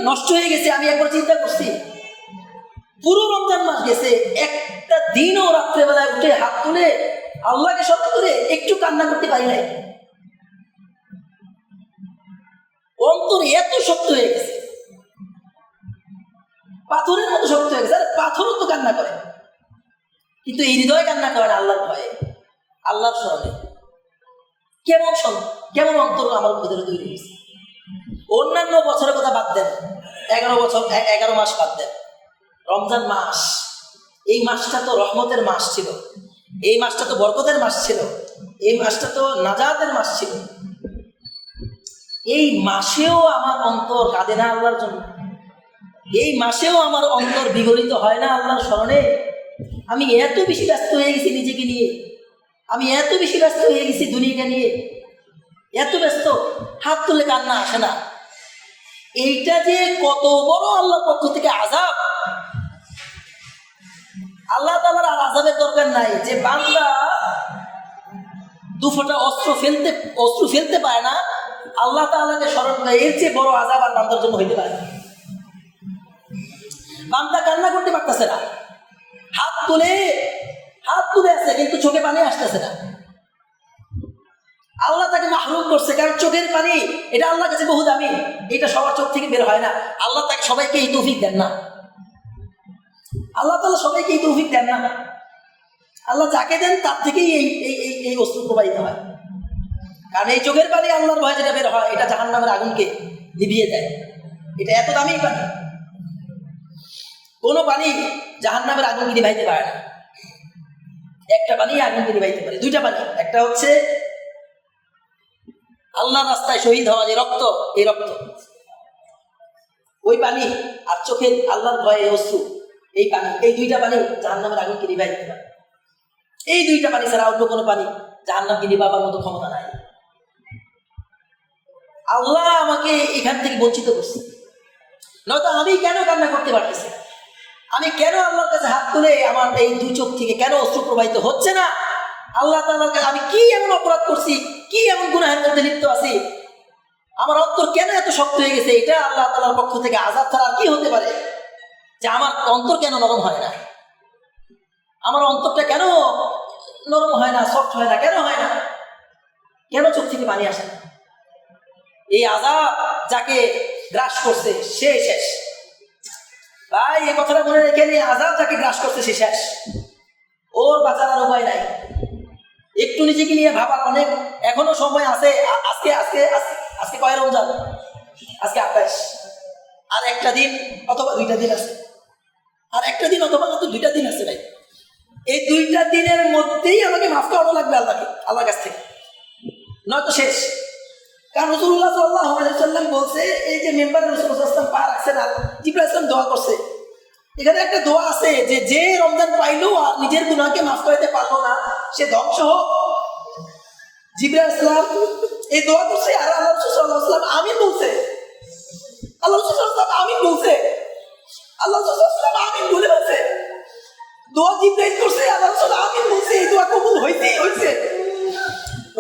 নষ্ট হয়ে গেছে আমি একবার চিন্তা করছি। পুরো রমজান মাস গেছে, একটা দিনও রাত্রেবেলায় উঠে হাত তুলে আল্লাহকে স্মরণ করে একটু কান্না করতে পারি নাই। অন্তর এত শক্ত হয়ে গেছে, পাথরের মতো শক্ত হয়ে গেছে। পাথরও তো কান্না করে, কিন্তু এই হৃদয় কান্না করে না আল্লাহর ভয়ে, আল্লাহর স্মরণে। কেমন অন্তর আমার ভিতরে তৈরি হয়েছে। অন্যান্য বছরের কথা বাদ দেন, 11 মাস বাদ দেন, রমজান মাস, এই মাসটা তো রহমতের মাস ছিল, এই মাসটা তো বরকতের মাস ছিল, এই মাসটা তো নাজাতের মাস ছিল। এই মাসেও আমার অন্তর কাঁদে না আল্লাহর জন্য? এই মাসেও আমার অন্তর বিগলিত হয় না আল্লাহর স্মরণে? আমি এত বেশি ব্যস্ত হয়ে গেছি নিজেকে নিয়ে, আমি এত বেশি ব্যস্ত হয়ে গেছি দুনিয়াকে নিয়ে, এত ব্যস্ত, হাত তুলে কান্না আসে না। এইটা যে কত বড় আল্লাহর পক্ষ থেকে আযাব। আল্লাহ তাআলার আর আযাবের দরকার নাই যে বান্দা দুফোঁটা অস্ত্র ফেলতে পারে না, আল্লাহ তাআলাকে স্মরণ করে, এর চেয়ে বড় আযাব আর বান্দার জন্য হইতে পারে না। বান্দা কান্না করতে পারতেছে না, হাত তুলে আছে কিন্তু চোখে পানি আসতেছে না। আল্লাহ তাকে মাহরুম করছে, কারণ চোখের পানি এটা আল্লাহর কাছে বহু দামি, এটা সবার চোখ থেকে বের হয় না। আল্লাহ তাকে সবাইকে এই তৌফিক দেন না, আল্লাহ তাআলা সবাইকে এই তৌফিক দেন না। আল্লাহ যাকে দেন তার থেকেই এই অশ্রু প্রবাহিত হয়। কারণ এই চোখের পানি আল্লাহর ভয় যেটা বের হয়, এটা জাহান্নামের আগুনকে নিভিয়ে দেয়। এটা এত দামি পানি, কোনো পানি জাহান্নামের আগুনকে নিভাইতে পারে না। একটা পানি আগুনকে নিভাইতে পারে, দুইটা পানি। একটা হচ্ছে আল্লাহর রাস্তায় শহীদ হওয়া যে রক্ত, এই রক্ত, ওই পানি, আর চোখের আল্লাহর ভয়ে অশ্রু, এই পানি, এই দুইটা পানি জাহান্নামের আগুনকে নিভাই দিতে পারে। এই দুইটা পানি ছাড়া অন্য কোনো পানি জাহান্নামকে নিভাবার মতো ক্ষমতা নাই। আল্লাহ আমাকে এখান থেকে বঞ্চিত করছে, নয়তো আমি কেন কান্না করতে পারতেছি? আমি কেন আল্লাহর কাছে হাত তুলে আমার এই দুই চোখ থেকে কেন অশ্রু প্রবাহিত হচ্ছে না? আল্লাহ তাআলার কাছে আমি কি এমন অপরাধ করছি, কি এমন গুনাহের মধ্যে লিপ্ত আছি, আমার অন্তর কেন এত শক্ত হয়ে গেছে? এটা আল্লাহ তাআলার পক্ষ থেকে আযাব ছাড়া আর কি হতে পারে? যে আমার অন্তর কেন নরম হয় না, আমার অন্তরটা কেন নরম হয় না, সফট হয় না, কেন হয় না? কেন চোখ থেকে পানি আসে না? এই আযাব যাকে গ্রাস করছে সে শেষ। ভাই এই কথাটা মনে রেখে নিয়ে, আযাব যাকে গ্রাস করছে সে শেষ, ওর বাঁচার আর উপায় নাই। একটু নিজেকে নিয়ে ভাবার অনেক এখনো সময় আছে। আজকে আজকে আজকে কয় রমজান? আজকে 28। আর একটা দিন অথবা দুইটা দিন আছে, আর একটা দিন অথবা দুইটা দিন আছে ভাই। এই দুইটা দিনের মধ্যেই আমাকে মাফ করানো লাগবে আল্লাহর কাছ থেকে, নয়তো শেষ। কারণ রাসূলুল্লাহ সাল্লাল্লাহু আলাইহি ওয়াসাল্লাম বলছে, এই যে মেম্বারে রাসূলুল্লাহ সাল্লাল্লাহু আলাইহি ওয়াসাল্লাম পা রাখছেন আর জিবরাইল ইসলাম দোয়া করছে, এখানে একটা দোয়া আছে যে রমজান পাইলো আর নিজের গুনাহকে মাফ করতে পারলো না, সে ধ্বংস হোক। জিবরাইল ইসলাম এই দোয়া করছে, আর আল্লাহ রাসূল সাল্লাল্লাহু আলাইহি ওয়াসাল্লাম আমিন বলছে। আল্লাহ রাসূল সাল্লাল্লাহু আলাইহি ওয়াসাল্লাম আমিন বলছে, আল্লাহ রাসূল সাল্লাল্লাহু আলাইহি ওয়াসাল্লাম আমিন বলে বলছে। দোয়া জিবরাইল করছে, আল্লাহ রাসূল আমিন বলছে, এই দোয়া কবুল হইছে।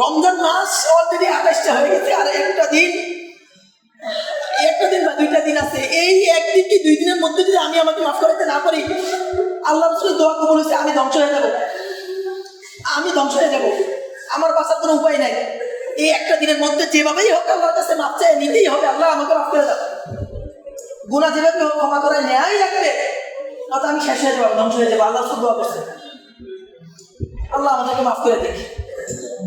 রমজান মাস অলরেডি 28টা হয়ে গেছে, আর একটা দিন বা দুইটা দিন আছে। এই একদিন কি দুই দিনের মধ্যে যদি আমি আমাকে মাফ করতে না পারি, আল্লাহ রাসূলের দোয়া কবুল হয়েছে, আমি ধ্বংস হয়ে যাব, আমার বাঁচার কোনো উপায় নাই। এই একটা দিনের মধ্যে যেভাবেই হোক আল্লাহর কাছে মাফ চাই নিতেই হবে, আল্লাহ আমাকে মাফ করে দাও। গুনাহ যেভাবে হোক ক্ষমা করায় নেয়াই লাগবে, নয়তো আমি শেষ হয়ে যাবো, ধ্বংস হয়ে যাবো। আল্লাহ রাসূল দোয়া করছে, আল্লাহ আমাদেরকে মাফ করে দিক,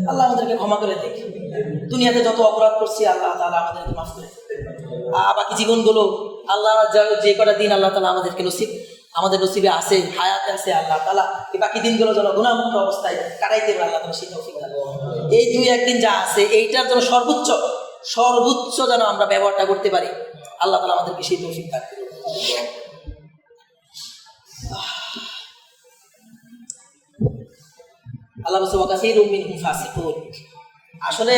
আল্লাহ আমাদেরকে ক্ষমা করে দিক। দুনিয়াতে যত অপরাধ করছি আল্লাহ তাআলা আমাদেরকে মাফ করে দিক। বাকি জীবনগুলো আল্লাহ যে কটা দিন আল্লাহ তাআলা আমাদের নসিবে আছে, হায়াতে আছে, আল্লাহ তাআলা এই বাকি দিনগুলো যেন গুনাহমুক্ত অবস্থায় কাটাইতে পারে, আল্লাহ তাআলা সেই তৌফিক দান করুন। এই 2-1 দিন যা আছে এইটার জন্য সর্বোচ্চ যেন আমরা ব্যবহারটা করতে পারি, আল্লাহ তাআলা আমাদেরকে সেই তৌফিক দান করুন। আল্লাহ বলছে ওয়াকাসীরুম মিনহুম ফাসিকুন। আসলে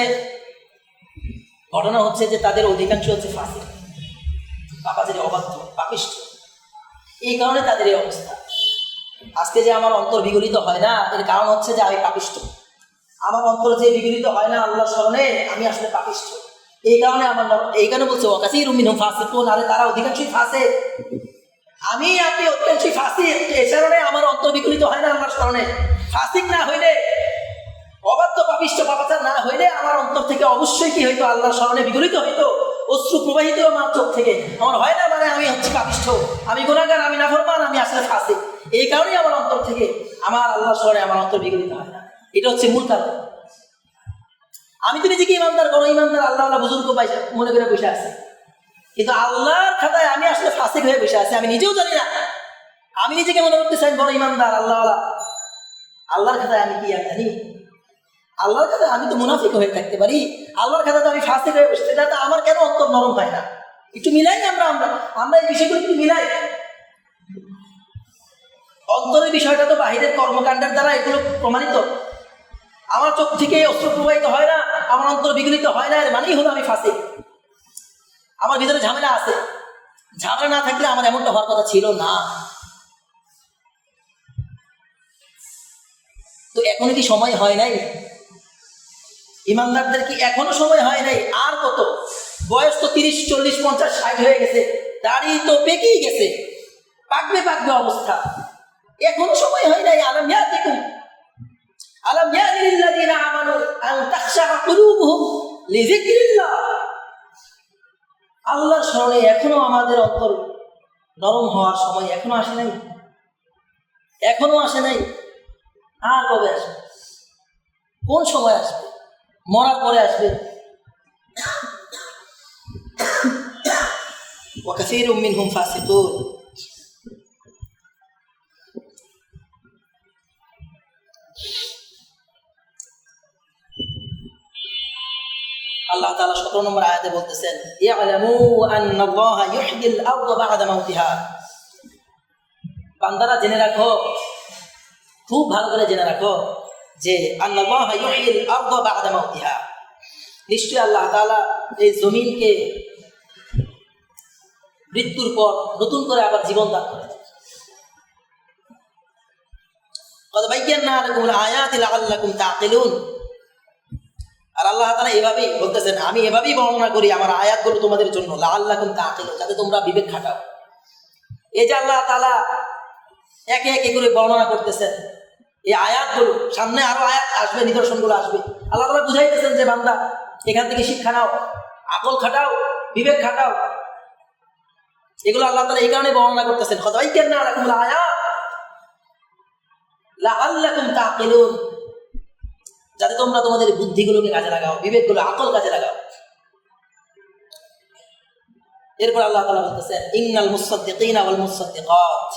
ঘটনা হচ্ছে যে তাদের অধিকাংশ হচ্ছে ফাসিক, পাপাচারী, অবাধ্য, পাপিষ্ঠ। এই কারণে তাদের এই অবস্থা। আজকে যে আমার অন্তর বিগলিত হয় না, এর কারণ হচ্ছে যে আমি পাপিষ্ঠ। আমার অন্তর যে বিগলিত হয় না আল্লাহর স্মরণে, আমি আসলে পাপিষ্ঠ। এই কারণে বলছে ওয়াকাসীরুম মিনহুম ফাসিকুন, আরে তারা অধিকাংশই ফাসিক, আমি আপনি অধিকাংশই ফাসিক। এই কারণে আমার অন্তর বিগলিত হয় না আল্লাহর স্মরণে। ফাসিক না হইলে, অবাধ্য, পাপিষ্ঠ, পাপাচার না হইলে আমার অন্তর থেকে অবশ্যই কি হইতো? আল্লাহর স্মরণে বিগলিত হইতো, অশ্রু প্রবাহিত আমার চোখ থেকে। আমার হয় না মানে আমি হচ্ছে পাপিষ্ঠ, আমি গুনাহগার, আমি নাফরমান, আমি আসলে ফাসিক। এই কারণেই আমার অন্তর থেকে আমার আল্লাহর স্মরণে আমার অন্তর বিগলিত হয় না। এটা হচ্ছে মূল কারণ। আমি তো নিজেকে ইমানদার, বড় ইমানদার, আল্লাহ বুজুর্গ মনে করে বসে আছি, কিন্তু আল্লাহর খাতায় আমি আসলে ফাসিক হয়ে বসে আছি, আমি নিজেও জানি না। আমি নিজেকে মনে করতে চাই বড় ইমানদার, আল্লাহর খাতায় আমি কি জানি? আল্লাহর খাতায় আমি তো মুনাফিক হয়ে থাকতে পারি, আল্লাহর খাতায় তো আমি ফাসিক হয়ে বসে। আমার কেন অন্তর নরম হয় না? একটু মিলাই আমরা আমরা আমরা এই বিষয়গুলো একটু মিলাই। অন্তরের বিষয়টা তো বাহিরের কর্মকাণ্ডের দ্বারা এগুলো প্রমাণিত। আমার চোখ থেকে অস্ত্র প্রবাহিত হয় না, আমার অন্তর বিগলিত হয় না, এর মানেই হলো আমি ফাসিক, আমার ভিতরে ঝামেলা আছে। ঝামেলা না থাকলে আমার এমনটা হওয়ার কথা ছিল না। তো এখনো কি সময় হয় নাই? ইমানদারদের কি এখনো সময় হয় নাই? আর কত? বয়স তো 30, 40, 50, 60 হয়ে গেছে, দাড়ি তো পেকেই গেছে, পাকবে পাকবে অবস্থা। এখনো সময় হয় নাই। আলাম ইয়াতিকুম আলাম ইয়াতিল্লাযিনা আমানু আন তাখশা কুলুবুহুম লিযিকরিল্লাহ। আল্লাহর স্মরণে এখনো আমাদের অন্তর নরম হওয়ার সময় এখনো আসে নাই, এখনো আসে নাই। আর কবে আসবে? কোন সময় আসবে? মরার পরে আসবে। ওয়া কাসীরুম মিনহুম ফাসিকুন। আল্লাহ তাআলা 17 নম্বর আয়াতে বলতেছেন, ইয়ালামু আন্নাল্লাহা ইউহয়িল আরদা বা'দা মাউতিহা। বান্দারা জেনে রাখো, খুব ভালো করে জেনে রাখো যে আন্নাল্লাহা ইউহয়িল আরদা বা'দা মাউতিহা, নিশ্চয়ই আল্লাহ তাআলা এই জমিনকে মৃত্যুর পর নতুন করে আবার জীবন দান করেন। ক্বাদ বায়্যানা লাকুমুল আয়াতি লাআল্লাকুম তা'কিলুন। আর আল্লাহ তাআলা এভাবেই বলতেছেন, আমি এভাবেই বর্ণনা করি আমার আয়াতগুলো তোমাদের জন্য, লাআল্লাকুম তা'কিলুন, যাতে তোমরা বিবেক খাটাও। এই যে আল্লাহ তাআলা একে একে করে বর্ণনা করতেছেন এই আয়াতগুলো, সামনে আরো আয়াত আসবে, নিদর্শনগুলো আসবে। আল্লাহ তাআলা বুঝাইতেছেন যে বান্দা এখান থেকে শিক্ষা নাও, আকল খাটাও, বিবেক খাটাও। এগুলো আল্লাহ তাআলা এই কারণে বর্ণনা করতেছেন, ক্বাদ বায়্যানা লাকুমুল আয়াত লাআল্লাকুম তা'কিলুন, যাতে তোমরা তোমাদের বুদ্ধিগুলোকে কাজে লাগাও, বিবেকগুলো, আকল কাজে লাগাও। এরপর আল্লাহ তাআলা বলতেছেন, ইন্নাল মুসাদ্দিকিনা ওয়াল মুসাদ্দিকাত।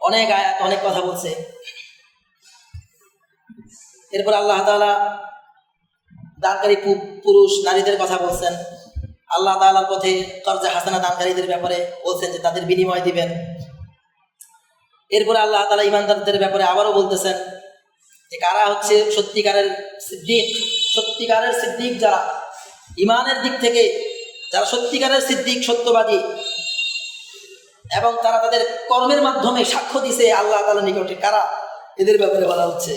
অনেক আয়াত, অনেক কথা বলছে। এরপর আল্লাহ তাআলা দানকারী পুরুষ নারীদের কথা বলছেন। আল্লাহ তাআলার পথে কর্জা হাসানা দানকারীদের ব্যাপারে বলছেন যে তাদের বিনিময় দিবেন। এরপরে আল্লাহ তাআলা ইমানদারদের ব্যাপারে আবারও বলতেছেন যে কারা হচ্ছে সত্যিকারের সিদ্দিক। সত্যিকারের সিদ্দিক যারা, ইমানের দিক থেকে যারা সত্যিকারের সিদ্দিক, সত্যবাদী, এবং তারা তাদের কর্মের মাধ্যমে সাক্ষ্য দিছে আল্লাহ তাআলার নিকটে, কারা, এদের ব্যাপারে বলা হচ্ছে।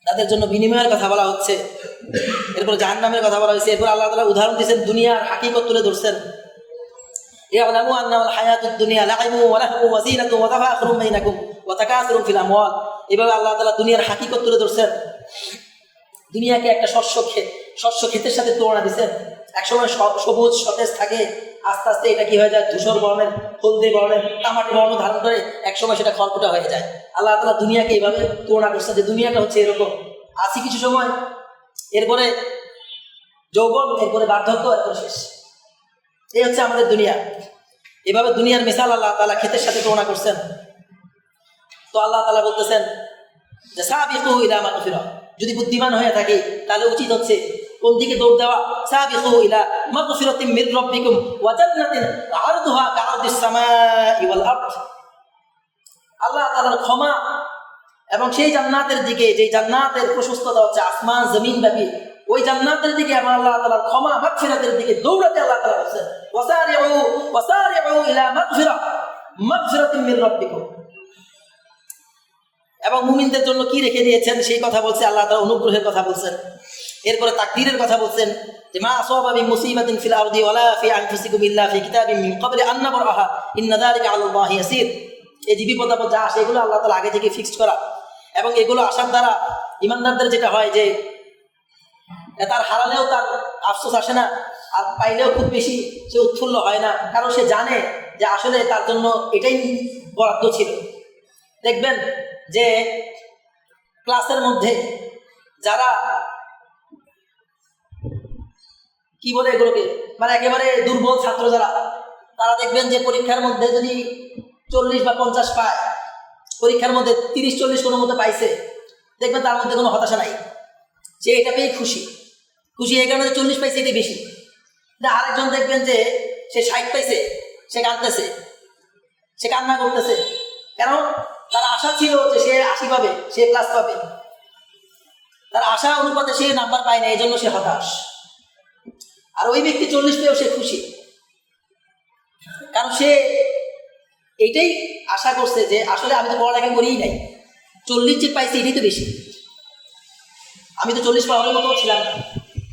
তাদের জন্য বিনিময়ের কথা বলা হচ্ছে। এরপর জাহান্নামের কথা বলা হয়েছে। এরপর আল্লাহ তাআলা উদাহরণ দিয়েছেন, দুনিয়ার হাকিকত তুলে ধরছেন। ইয়ালামু আন্নাল হায়াতুদ দুনিয়া লাইবু ওয়া লাহবু ওয়া যিনাতু ওয়া তাফাখুরুম বাইনাকুম ওয়া তাকাসুরুম ফিল আমওয়াল। এভাবে আল্লাহ তাআলা দুনিয়ার হাকিকত তুলে ধরছেন। দুনিয়াকে একটা শস্য ক্ষেতের সাথে তুলনা দিয়েছেন। একসময় সবুজ সতেজ থাকে, আস্তে আস্তে এটা কি হয়ে যায়, ধূসর বর্ণের, হলদে বর্ণের, তামাটে বর্ণ ধারণ করে, একসময় সেটা খড়কুটা হয়ে যায়। আল্লাহ তাআলা দুনিয়াকে এইভাবে তুলনা করছেন যে দুনিয়াটা হচ্ছে এরকম, আসি কিছু সময়, এরপরে যৌবন, এরপরে বার্ধক্য, এরপরে শেষ। এই হচ্ছে আমাদের দুনিয়া। এভাবে দুনিয়ার মিসাল আল্লাহ তাআলা ক্ষেতের সাথে তুলনা করছেন। তো আল্লাহ তাআলা বলতেছেন যে সাবিকু ইলা মাগফিরাহ, যদি বুদ্ধিমান হয়ে থাকে তাহলে উচিত হচ্ছে কোন দিকে দৌড় দেওয়া, সাবিকু ইলা মাগফিরাতিম মির রাব্বিকুম ওয়া জান্নাতিন আরদুহা কাআরদিস সামাই ওয়াল আরদ। আল্লাহ তাআলার ক্ষমা এবং সেই জান্নাতের দিকে, যে জান্নাতের প্রশস্ততা হচ্ছে আসমান জমিন ব্যাপী, ওই জান্নাতের দিকে এবং আল্লাহ তাআলার ক্ষমা মাগফিরাতের দিকে দৌড়াতে আল্লাহ তাআলা বলেন, ওয়াসারিউ ইলা মাগফিরাতিম মির রাব্বিকুম। এবং মুমিনদের জন্য কি রেখে দিয়েছেন সেই কথা বলছে আল্লাহ তাআলা, অনুগ্রহের কথা বলছেন। এরপরে তাকদীরের কথা বলছেন যে মা আসাবা মিন মুসিবাতিন ফিল আরদি ওয়ালা ফি আনফুসিকুম ইল্লা ফি কিতাবিম মিন ক্বাবলি আন নাবরাহা ইন্না যালিকা আলাল্লাহি ইয়াসির। এই যে বিপদ আপদ যা আসে এগুলো আল্লাহ তাআলা আগে থেকে ফিক্সড করা, এবং এগুলো আসার দ্বারা ইমানদারদের যেটা হয় যে তার হারালেও তার আফসোস আসে না, আর পাইলেও খুব বেশি সে উৎফুল্ল হয় না, কারণ সে জানে যে আসলে তার জন্য এটাই বরাদ্দ ছিল। দেখবেন যে ক্লাসের মধ্যে যারা কি বলে এগুলোকে, মানে একেবারে দুর্বল ছাত্র যারা, তারা দেখবেন যে পরীক্ষার মধ্যে যদি 40 বা 50 পায়, পরীক্ষার মধ্যে 30-40 কোনো মতো পাইছে, দেখবেন তার মধ্যে কোনো হতাশা নাই, সে এটা পেয়ে খুশি। এই কারণে 40 পাইছে এটাই বেশি। আরেকজন দেখবেন যে সে 60 পাইছে, সে কাঁদতেছে, সে কান্না করতেছে, কারণ তার আশা ছিল যে সে 80 পাবে, সে প্লাস পাবে, তার আশা অনুপাতে সে নাম্বার পায় না, এই জন্য সে হতাশ। আর ওই ব্যক্তি 40 পেয়েও সে খুশি, কারণ সে এইটাই আশা করছে যে আসলে আমি তো পড়ালেখা করিই নাই, 40 যে পাইছি এটাই তো বেশি, আমি তো 40 পাওয়ার মতো ছিলাম না,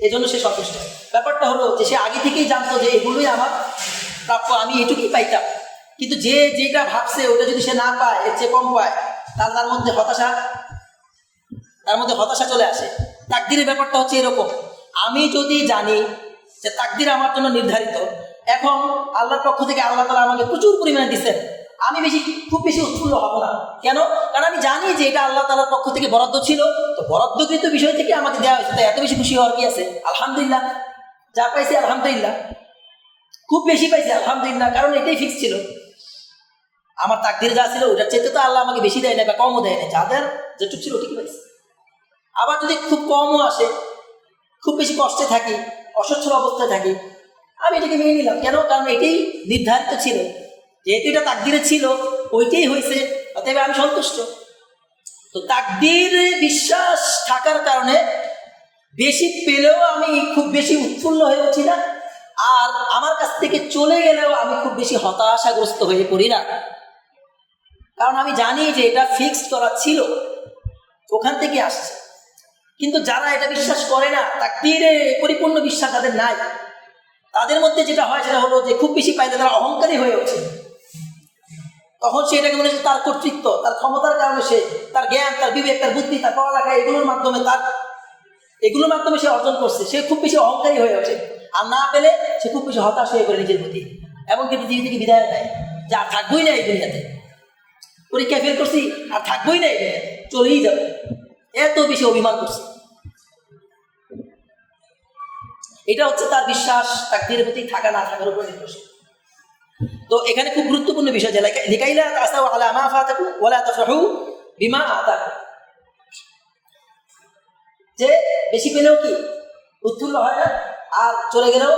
এই জন্য সে সন্তুষ্ট। ব্যাপারটা হলো যে সে আগে থেকেই জানতো যে এগুলোই আমার প্রাপ্য, আমি এটুকুই পাইতাম। কিন্তু যে যেটা ভাবছে ওটা যদি সে না পায়, এর চেয়ে কম পায়, তার মধ্যে হতাশা চলে আসে। তাকদিরের ব্যাপারটা হচ্ছে এরকম, আমি যদি জানি যে তাকদির আমার জন্য নির্ধারিত, এখন আল্লাহর পক্ষ থেকে আল্লাহ তাআলা আমাকে প্রচুর পরিমাণে দিচ্ছেন, আমি খুব বেশি উৎফুল্ল হব না। কেন? কারণ আমি জানি যে এটা আল্লাহ তাআলার পক্ষ থেকে বরাদ্দ ছিল, তো বরাদ্দকৃত বিষয় থেকে আমাকে দেওয়া হয়েছে, তাই এত বেশি খুশি হওয়ার কি আছে? আলহামদুলিল্লাহ, যা পাইছি আলহামদুলিল্লাহ, খুব বেশি পাইছি আলহামদুলিল্লাহ, কারণ এটাই ফিক্স ছিল। আমার তাকদিরে যা ছিল ওটার চাইতে তো আল্লাহ আমাকে বেশি দেয় না বা কমও দেয় না, যাদের যেটুকু ছিল ওটুকু পাইছি। আবার যদি খুব কমও আসে, খুব বেশি কষ্টে থাকি, অসচ্ছল অবস্থায় থাকি, আমি এটাকে মেনে নিলাম। কেন? কারণ এটাই নির্ধারিত ছিল, যেহেতু এটা তাকদিরে ছিল, ওইটাই হয়েছে, অতএব আমি সন্তুষ্ট। তো তাকদিরে বিশ্বাস থাকার কারণে বেশি পেলেও আমি খুব বেশি উৎফুল্ল হয়ে উঠি না, আর আমার কাছ থেকে চলে গেলেও আমি খুব বেশি হতাশাগ্রস্ত হয়ে পড়ি না, কারণ আমি জানি যে এটা ফিক্সড করা ছিল, ওখান থেকে আসছে। কিন্তু যারা এটা বিশ্বাস করে না, তাকদীরে পরিপূর্ণ বিশ্বাস যাদের নাই, তাদের মধ্যে যেটা হয় সেটা হলো যে খুব বেশি পাইলে তারা অহংকারী হয়ে ওঠে। তখন সে এটাকে মনে হচ্ছে তার কর্তৃত্ব, তার ক্ষমতার কারণে সে, তার জ্ঞান, তার বিবেক, তার বুদ্ধি, তার পড়ালেখা, এগুলোর মাধ্যমে সে অর্জন করছে, সে খুব বেশি অহংকারী হয়ে ওঠে। আর না পেলে সে খুব বেশি হতাশ হয়ে পড়ে নিজের প্রতি, এমনকি পৃথিবী থেকে বিদায় দেয়, যে আর থাকবোই না এই দুনিয়াতে, পরীক্ষায় ফেল করছি আর থাকবোই না এই দুনিয়াতে, চলেই যাবে, এত বেশি অভিমান করছে। এটা হচ্ছে তার বিশ্বাস তাকদীরের প্রতি থাকা না থাকার উপর নির্ভরশীল। তো এখানে খুব গুরুত্বপূর্ণ বিষয় যে লিকাইলা তাসাউ আলা মা ফাতাকুম ওয়ালা তাফরাহু বিমা আতাকুম, যে বেশি পেলেও কি উৎফুল্ল হয় না, আর চলে গেলেও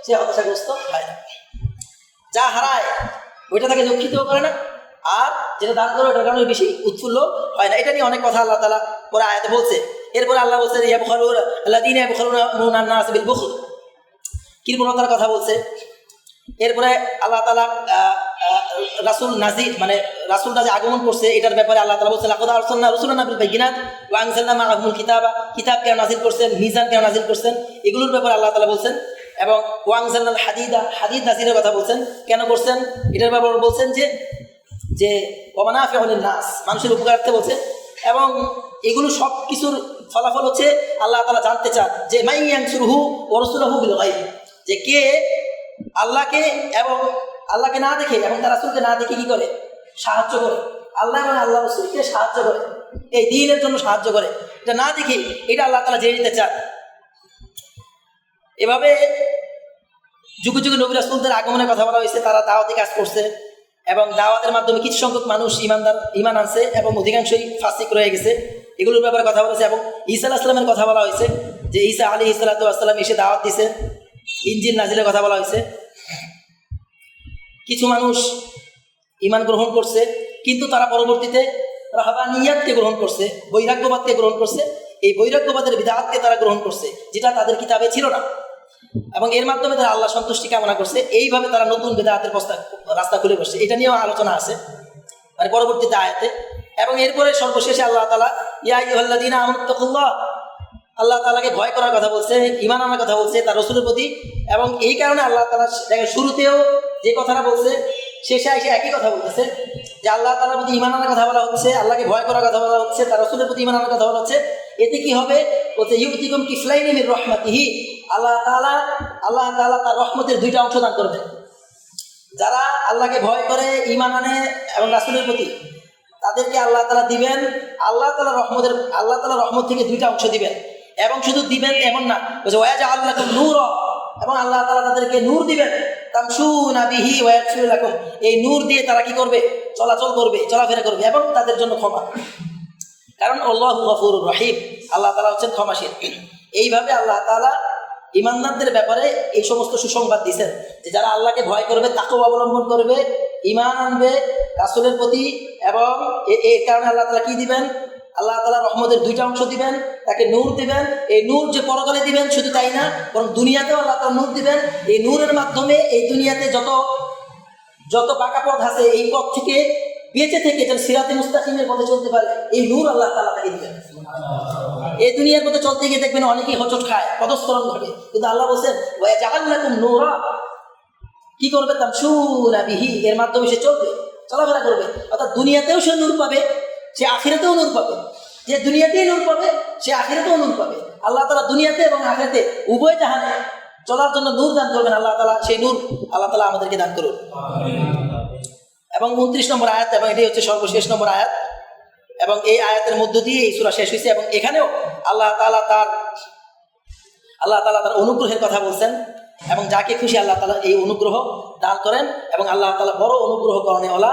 সে হতাশাগ্রস্ত হয় না। যা হারায় ওইটা তাকে দুঃখিত করে না, আর যেটা দান করে ওটার কারণে বেশি উৎফুল্ল হয় না। এটা নিয়ে অনেক কথা আল্লাহ তাআলা পরে আয়াতে বলছে। এরপরে আল্লাহ বলছে ইয়াবখালুনা আল্লাযীনা ইয়াবখালুনা আন-নাস বিল বুখল, কৃপণতার কথা বলছে। এরপরে আল্লাহ তাআলা রাসূলরা যে আগমন করছে এটার ব্যাপারে আল্লাহ তাআলা বলছেন লাকাদ আরসালনা রাসূলানা বিল বায়িনাত ওয়া আনজালনা মাআহুমুল কিতাবা, কিতাব কেন নাযিল করছেন, মিজান কেন নাযিল করছেন, এগুলোর ব্যাপারে আল্লাহ তাআলা বলছেন। এবং ওয়া আনজালনাল হাদিদ নাযিলের কথা বলছেন, কেন করছেন এটার ব্যাপারে বলছেন যে ওয়া মানাফিউ লিন-নাস, মানুষের উপকারার্থে বলছে। এবং এগুলো সব কিছুর ফলাফল হচ্ছে আল্লাহ তাআলা জানতে চান যে মান ইয়ানসুরুহু ওয়া রাসূলুহু বিল গায়ব, যে কে আল্লাহকে না দেখে এবং তার রাসূলকে না দেখে কি করে, সাহায্য করে, আল্লাহ এবং আল্লাহ রাসূলকে সাহায্য করে, এই দ্বীনের জন্য সাহায্য করে, এটা না দেখে এটা আল্লাহ তাআলা জেনে নিতে চান। এভাবে যুগে যুগে নবী রাসূলদের আগমনের কথা বলা হয়েছে, তারা দাওয়াতি কাজ করছে এবং দাওয়াতের মাধ্যমে কিছু সংখ্যক মানুষ ঈমান আনছে এবং অধিকাংশই ফাসিক রয়ে গেছে, এগুলোর ব্যাপারে কথা বলেছে। এবং ঈসা আলাইহিস সালামের কথা বলা হয়েছে যে ঈসা আলাইহিস সালাতু ওয়াস সালাম এসে দাওয়াত দিয়েছে, ইনজিল নাজিলের কথা বলা হয়েছে। কিছু মানুষ ঈমান গ্রহণ করছে, কিন্তু তারা পরবর্তীতে রাহবানিয়াতকে গ্রহণ করছে, বৈরাগ্যবাদকে গ্রহণ করছে। এই বৈরাগ্যবাদের বিদআতকে তারা গ্রহণ করছে, যেটা তাদের কিতাবে ছিল না, এবং এর মাধ্যমে তারা আল্লাহ সন্তুষ্টি কামনা করছে। এইভাবে তারা নতুন বিদআতের রাস্তা খুলে বসছে। এটা নিয়েও আলোচনা আছে মানে পরবর্তীতে আয়াতে। এবং এরপরে সর্বশেষে আল্লাহ তাআলা ইয়া আইয়ুহাল্লাযীনা আমানুত্তাকুল্লাহ, আল্লাহ তাআলাকে ভয় করার কথা বলছে, ঈমান আনার কথা বলছে তার রাসূলের প্রতি। এবং এই কারণে আল্লাহ তাআলা শুরুতেও যে কথাটা বলছে শেষে এসে একই কথা বলতেছে, যে আল্লাহ তাআলার প্রতি ঈমান আনার কথা বলা হচ্ছে, আল্লাহকে ভয় করার কথা বলা হচ্ছে, তার রাসূলের প্রতি ঈমান আনার কথা বলা হচ্ছে। এতে কি হবে? বলছে ইউতিকুম কিফলাইনি মির রাহমাতিহি, আল্লাহ তাআলা তার রহমতের দুইটা অংশ দান করবেন। যারা আল্লাহকে ভয় করে, ঈমান আনে এবং রাসূলের প্রতি, তাদেরকে আল্লাহ তাআলা দিবেন, আল্লাহ তাআলা রহমত থেকে দুইটা অংশ দিবেন। এবং শুধু দিবেন এমন না, বলছে ওয়াজআল লাকুম নূরা, এবং আল্লাহ তাআলা তাদেরকে নূর দিবেন, তামশুনা বিহি ওয়া ইয়াগফির লাকুম, এই নূর দিয়ে তারা কি করবে? চলাচল করবে, চলাফেরা করবে, এবং তাদের জন্য ক্ষমা। কারণ আল্লাহু গফুরুর রহিম, আল্লাহ তাআলা হচ্ছেন ক্ষমাশীল। এইভাবে আল্লাহ তাআলা ইমানদারদের ব্যাপারে এই সমস্ত সুসংবাদ দিয়েছেন যে যারা আল্লাহকে ভয় করবে, তাকেও অবলম্বন করবে, ঈমান আনবে রাসূলের প্রতি, এবং এর কারণে আল্লাহ তাআলা কি দিবেন? আল্লাহ তাআলা রহমতের দুইটা অংশ দিবেন, তাকে নূর দিবেন। এই নূর যে পরকালে দিবেন শুধু তাই না, বরং দুনিয়াতেও আল্লাহ তাআলা নূর দিবেন। এই নূরের মাধ্যমে এই দুনিয়াতে যত বাঁকা পথ আছে এই পথ থেকে বেঁচে থেকে যেন সিরাতে মুস্তাকিমের পথে চলতে পারে, এই নূর আল্লাহ তাআলা তাকে দিবেন। এই দুনিয়ার পথে চলতে গিয়ে দেখবেন অনেকেই হোঁচট খায়, পদস্খলন ঘটে, কিন্তু আল্লাহ বলছেন ওয়া জাআলনাকুম নূরা, কি করবে? তামশুনা বিহি, এর মাধ্যমে সে চলবে, চলাফেরা করবে। অর্থাৎ দুনিয়াতেও সে নূর পাবে, সে আখিরাতেও নূর পাবে। যে দুনিয়াতেই নূর পাবে সে আখিরাতেও নূর পাবে। আল্লাহ তাআলা দুনিয়াতে এবং আখিরাতে উভয় জাহানে চলার জন্য নূর দান করবেন আল্লাহ তাআলা। সেই নূর আল্লাহ তাআলা আমাদেরকে দান করুন। এবং 29 নম্বর আয়াত, এবং এটাই হচ্ছে সর্বশেষ নম্বর আয়াত, এবং এই আয়াতের মধ্য দিয়ে এই সূরা শেষ হয়েছে। এবং এখানেও আল্লাহ তাআলা তার অনুগ্রহের কথা বলছেন, এবং যাকে খুশি আল্লাহ তাআলা এই অনুগ্রহ দান করেন, এবং আল্লাহ তাআলা বড় অনুগ্রহ করেনওয়ালা।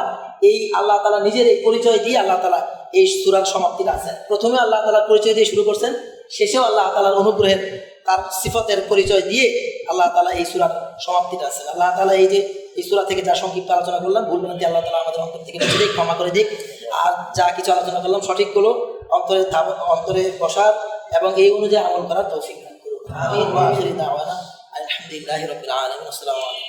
এই আল্লাহ তাআলা নিজের এই পরিচয় দিয়ে আল্লাহ তাআলা এই সূরার সমাপ্তিটা আছেন। প্রথমে আল্লাহ তাআলার পরিচয় দিয়ে শুরু করছেন, শেষেও আল্লাহ তাআলার অনুগ্রহের তার সিফতের পরিচয় দিয়ে আল্লাহ তাআলা এই সূরার সমাপ্তিটা আছেন। আল্লাহ তাআলা এই যে এই সূরা থেকে যা সংক্ষিপ্ত আলোচনা করলাম, ভুল ভ্রান্তি আল্লাহ তাআলা আমাদের অন্তর থেকে মুছে দিক, ক্ষমা করে দিক। আর যা কিছু আলোচনা করলাম সঠিকগুলো অন্তরে বসার এবং এই অনুযায়ী আমল করার তৌফিক দান করুন। আমিন। ওয়া আখিরু দাওয়ানা আলহামদুলিল্লাহি রাব্বিল আলামিন। আসসালামু আলাইকুম।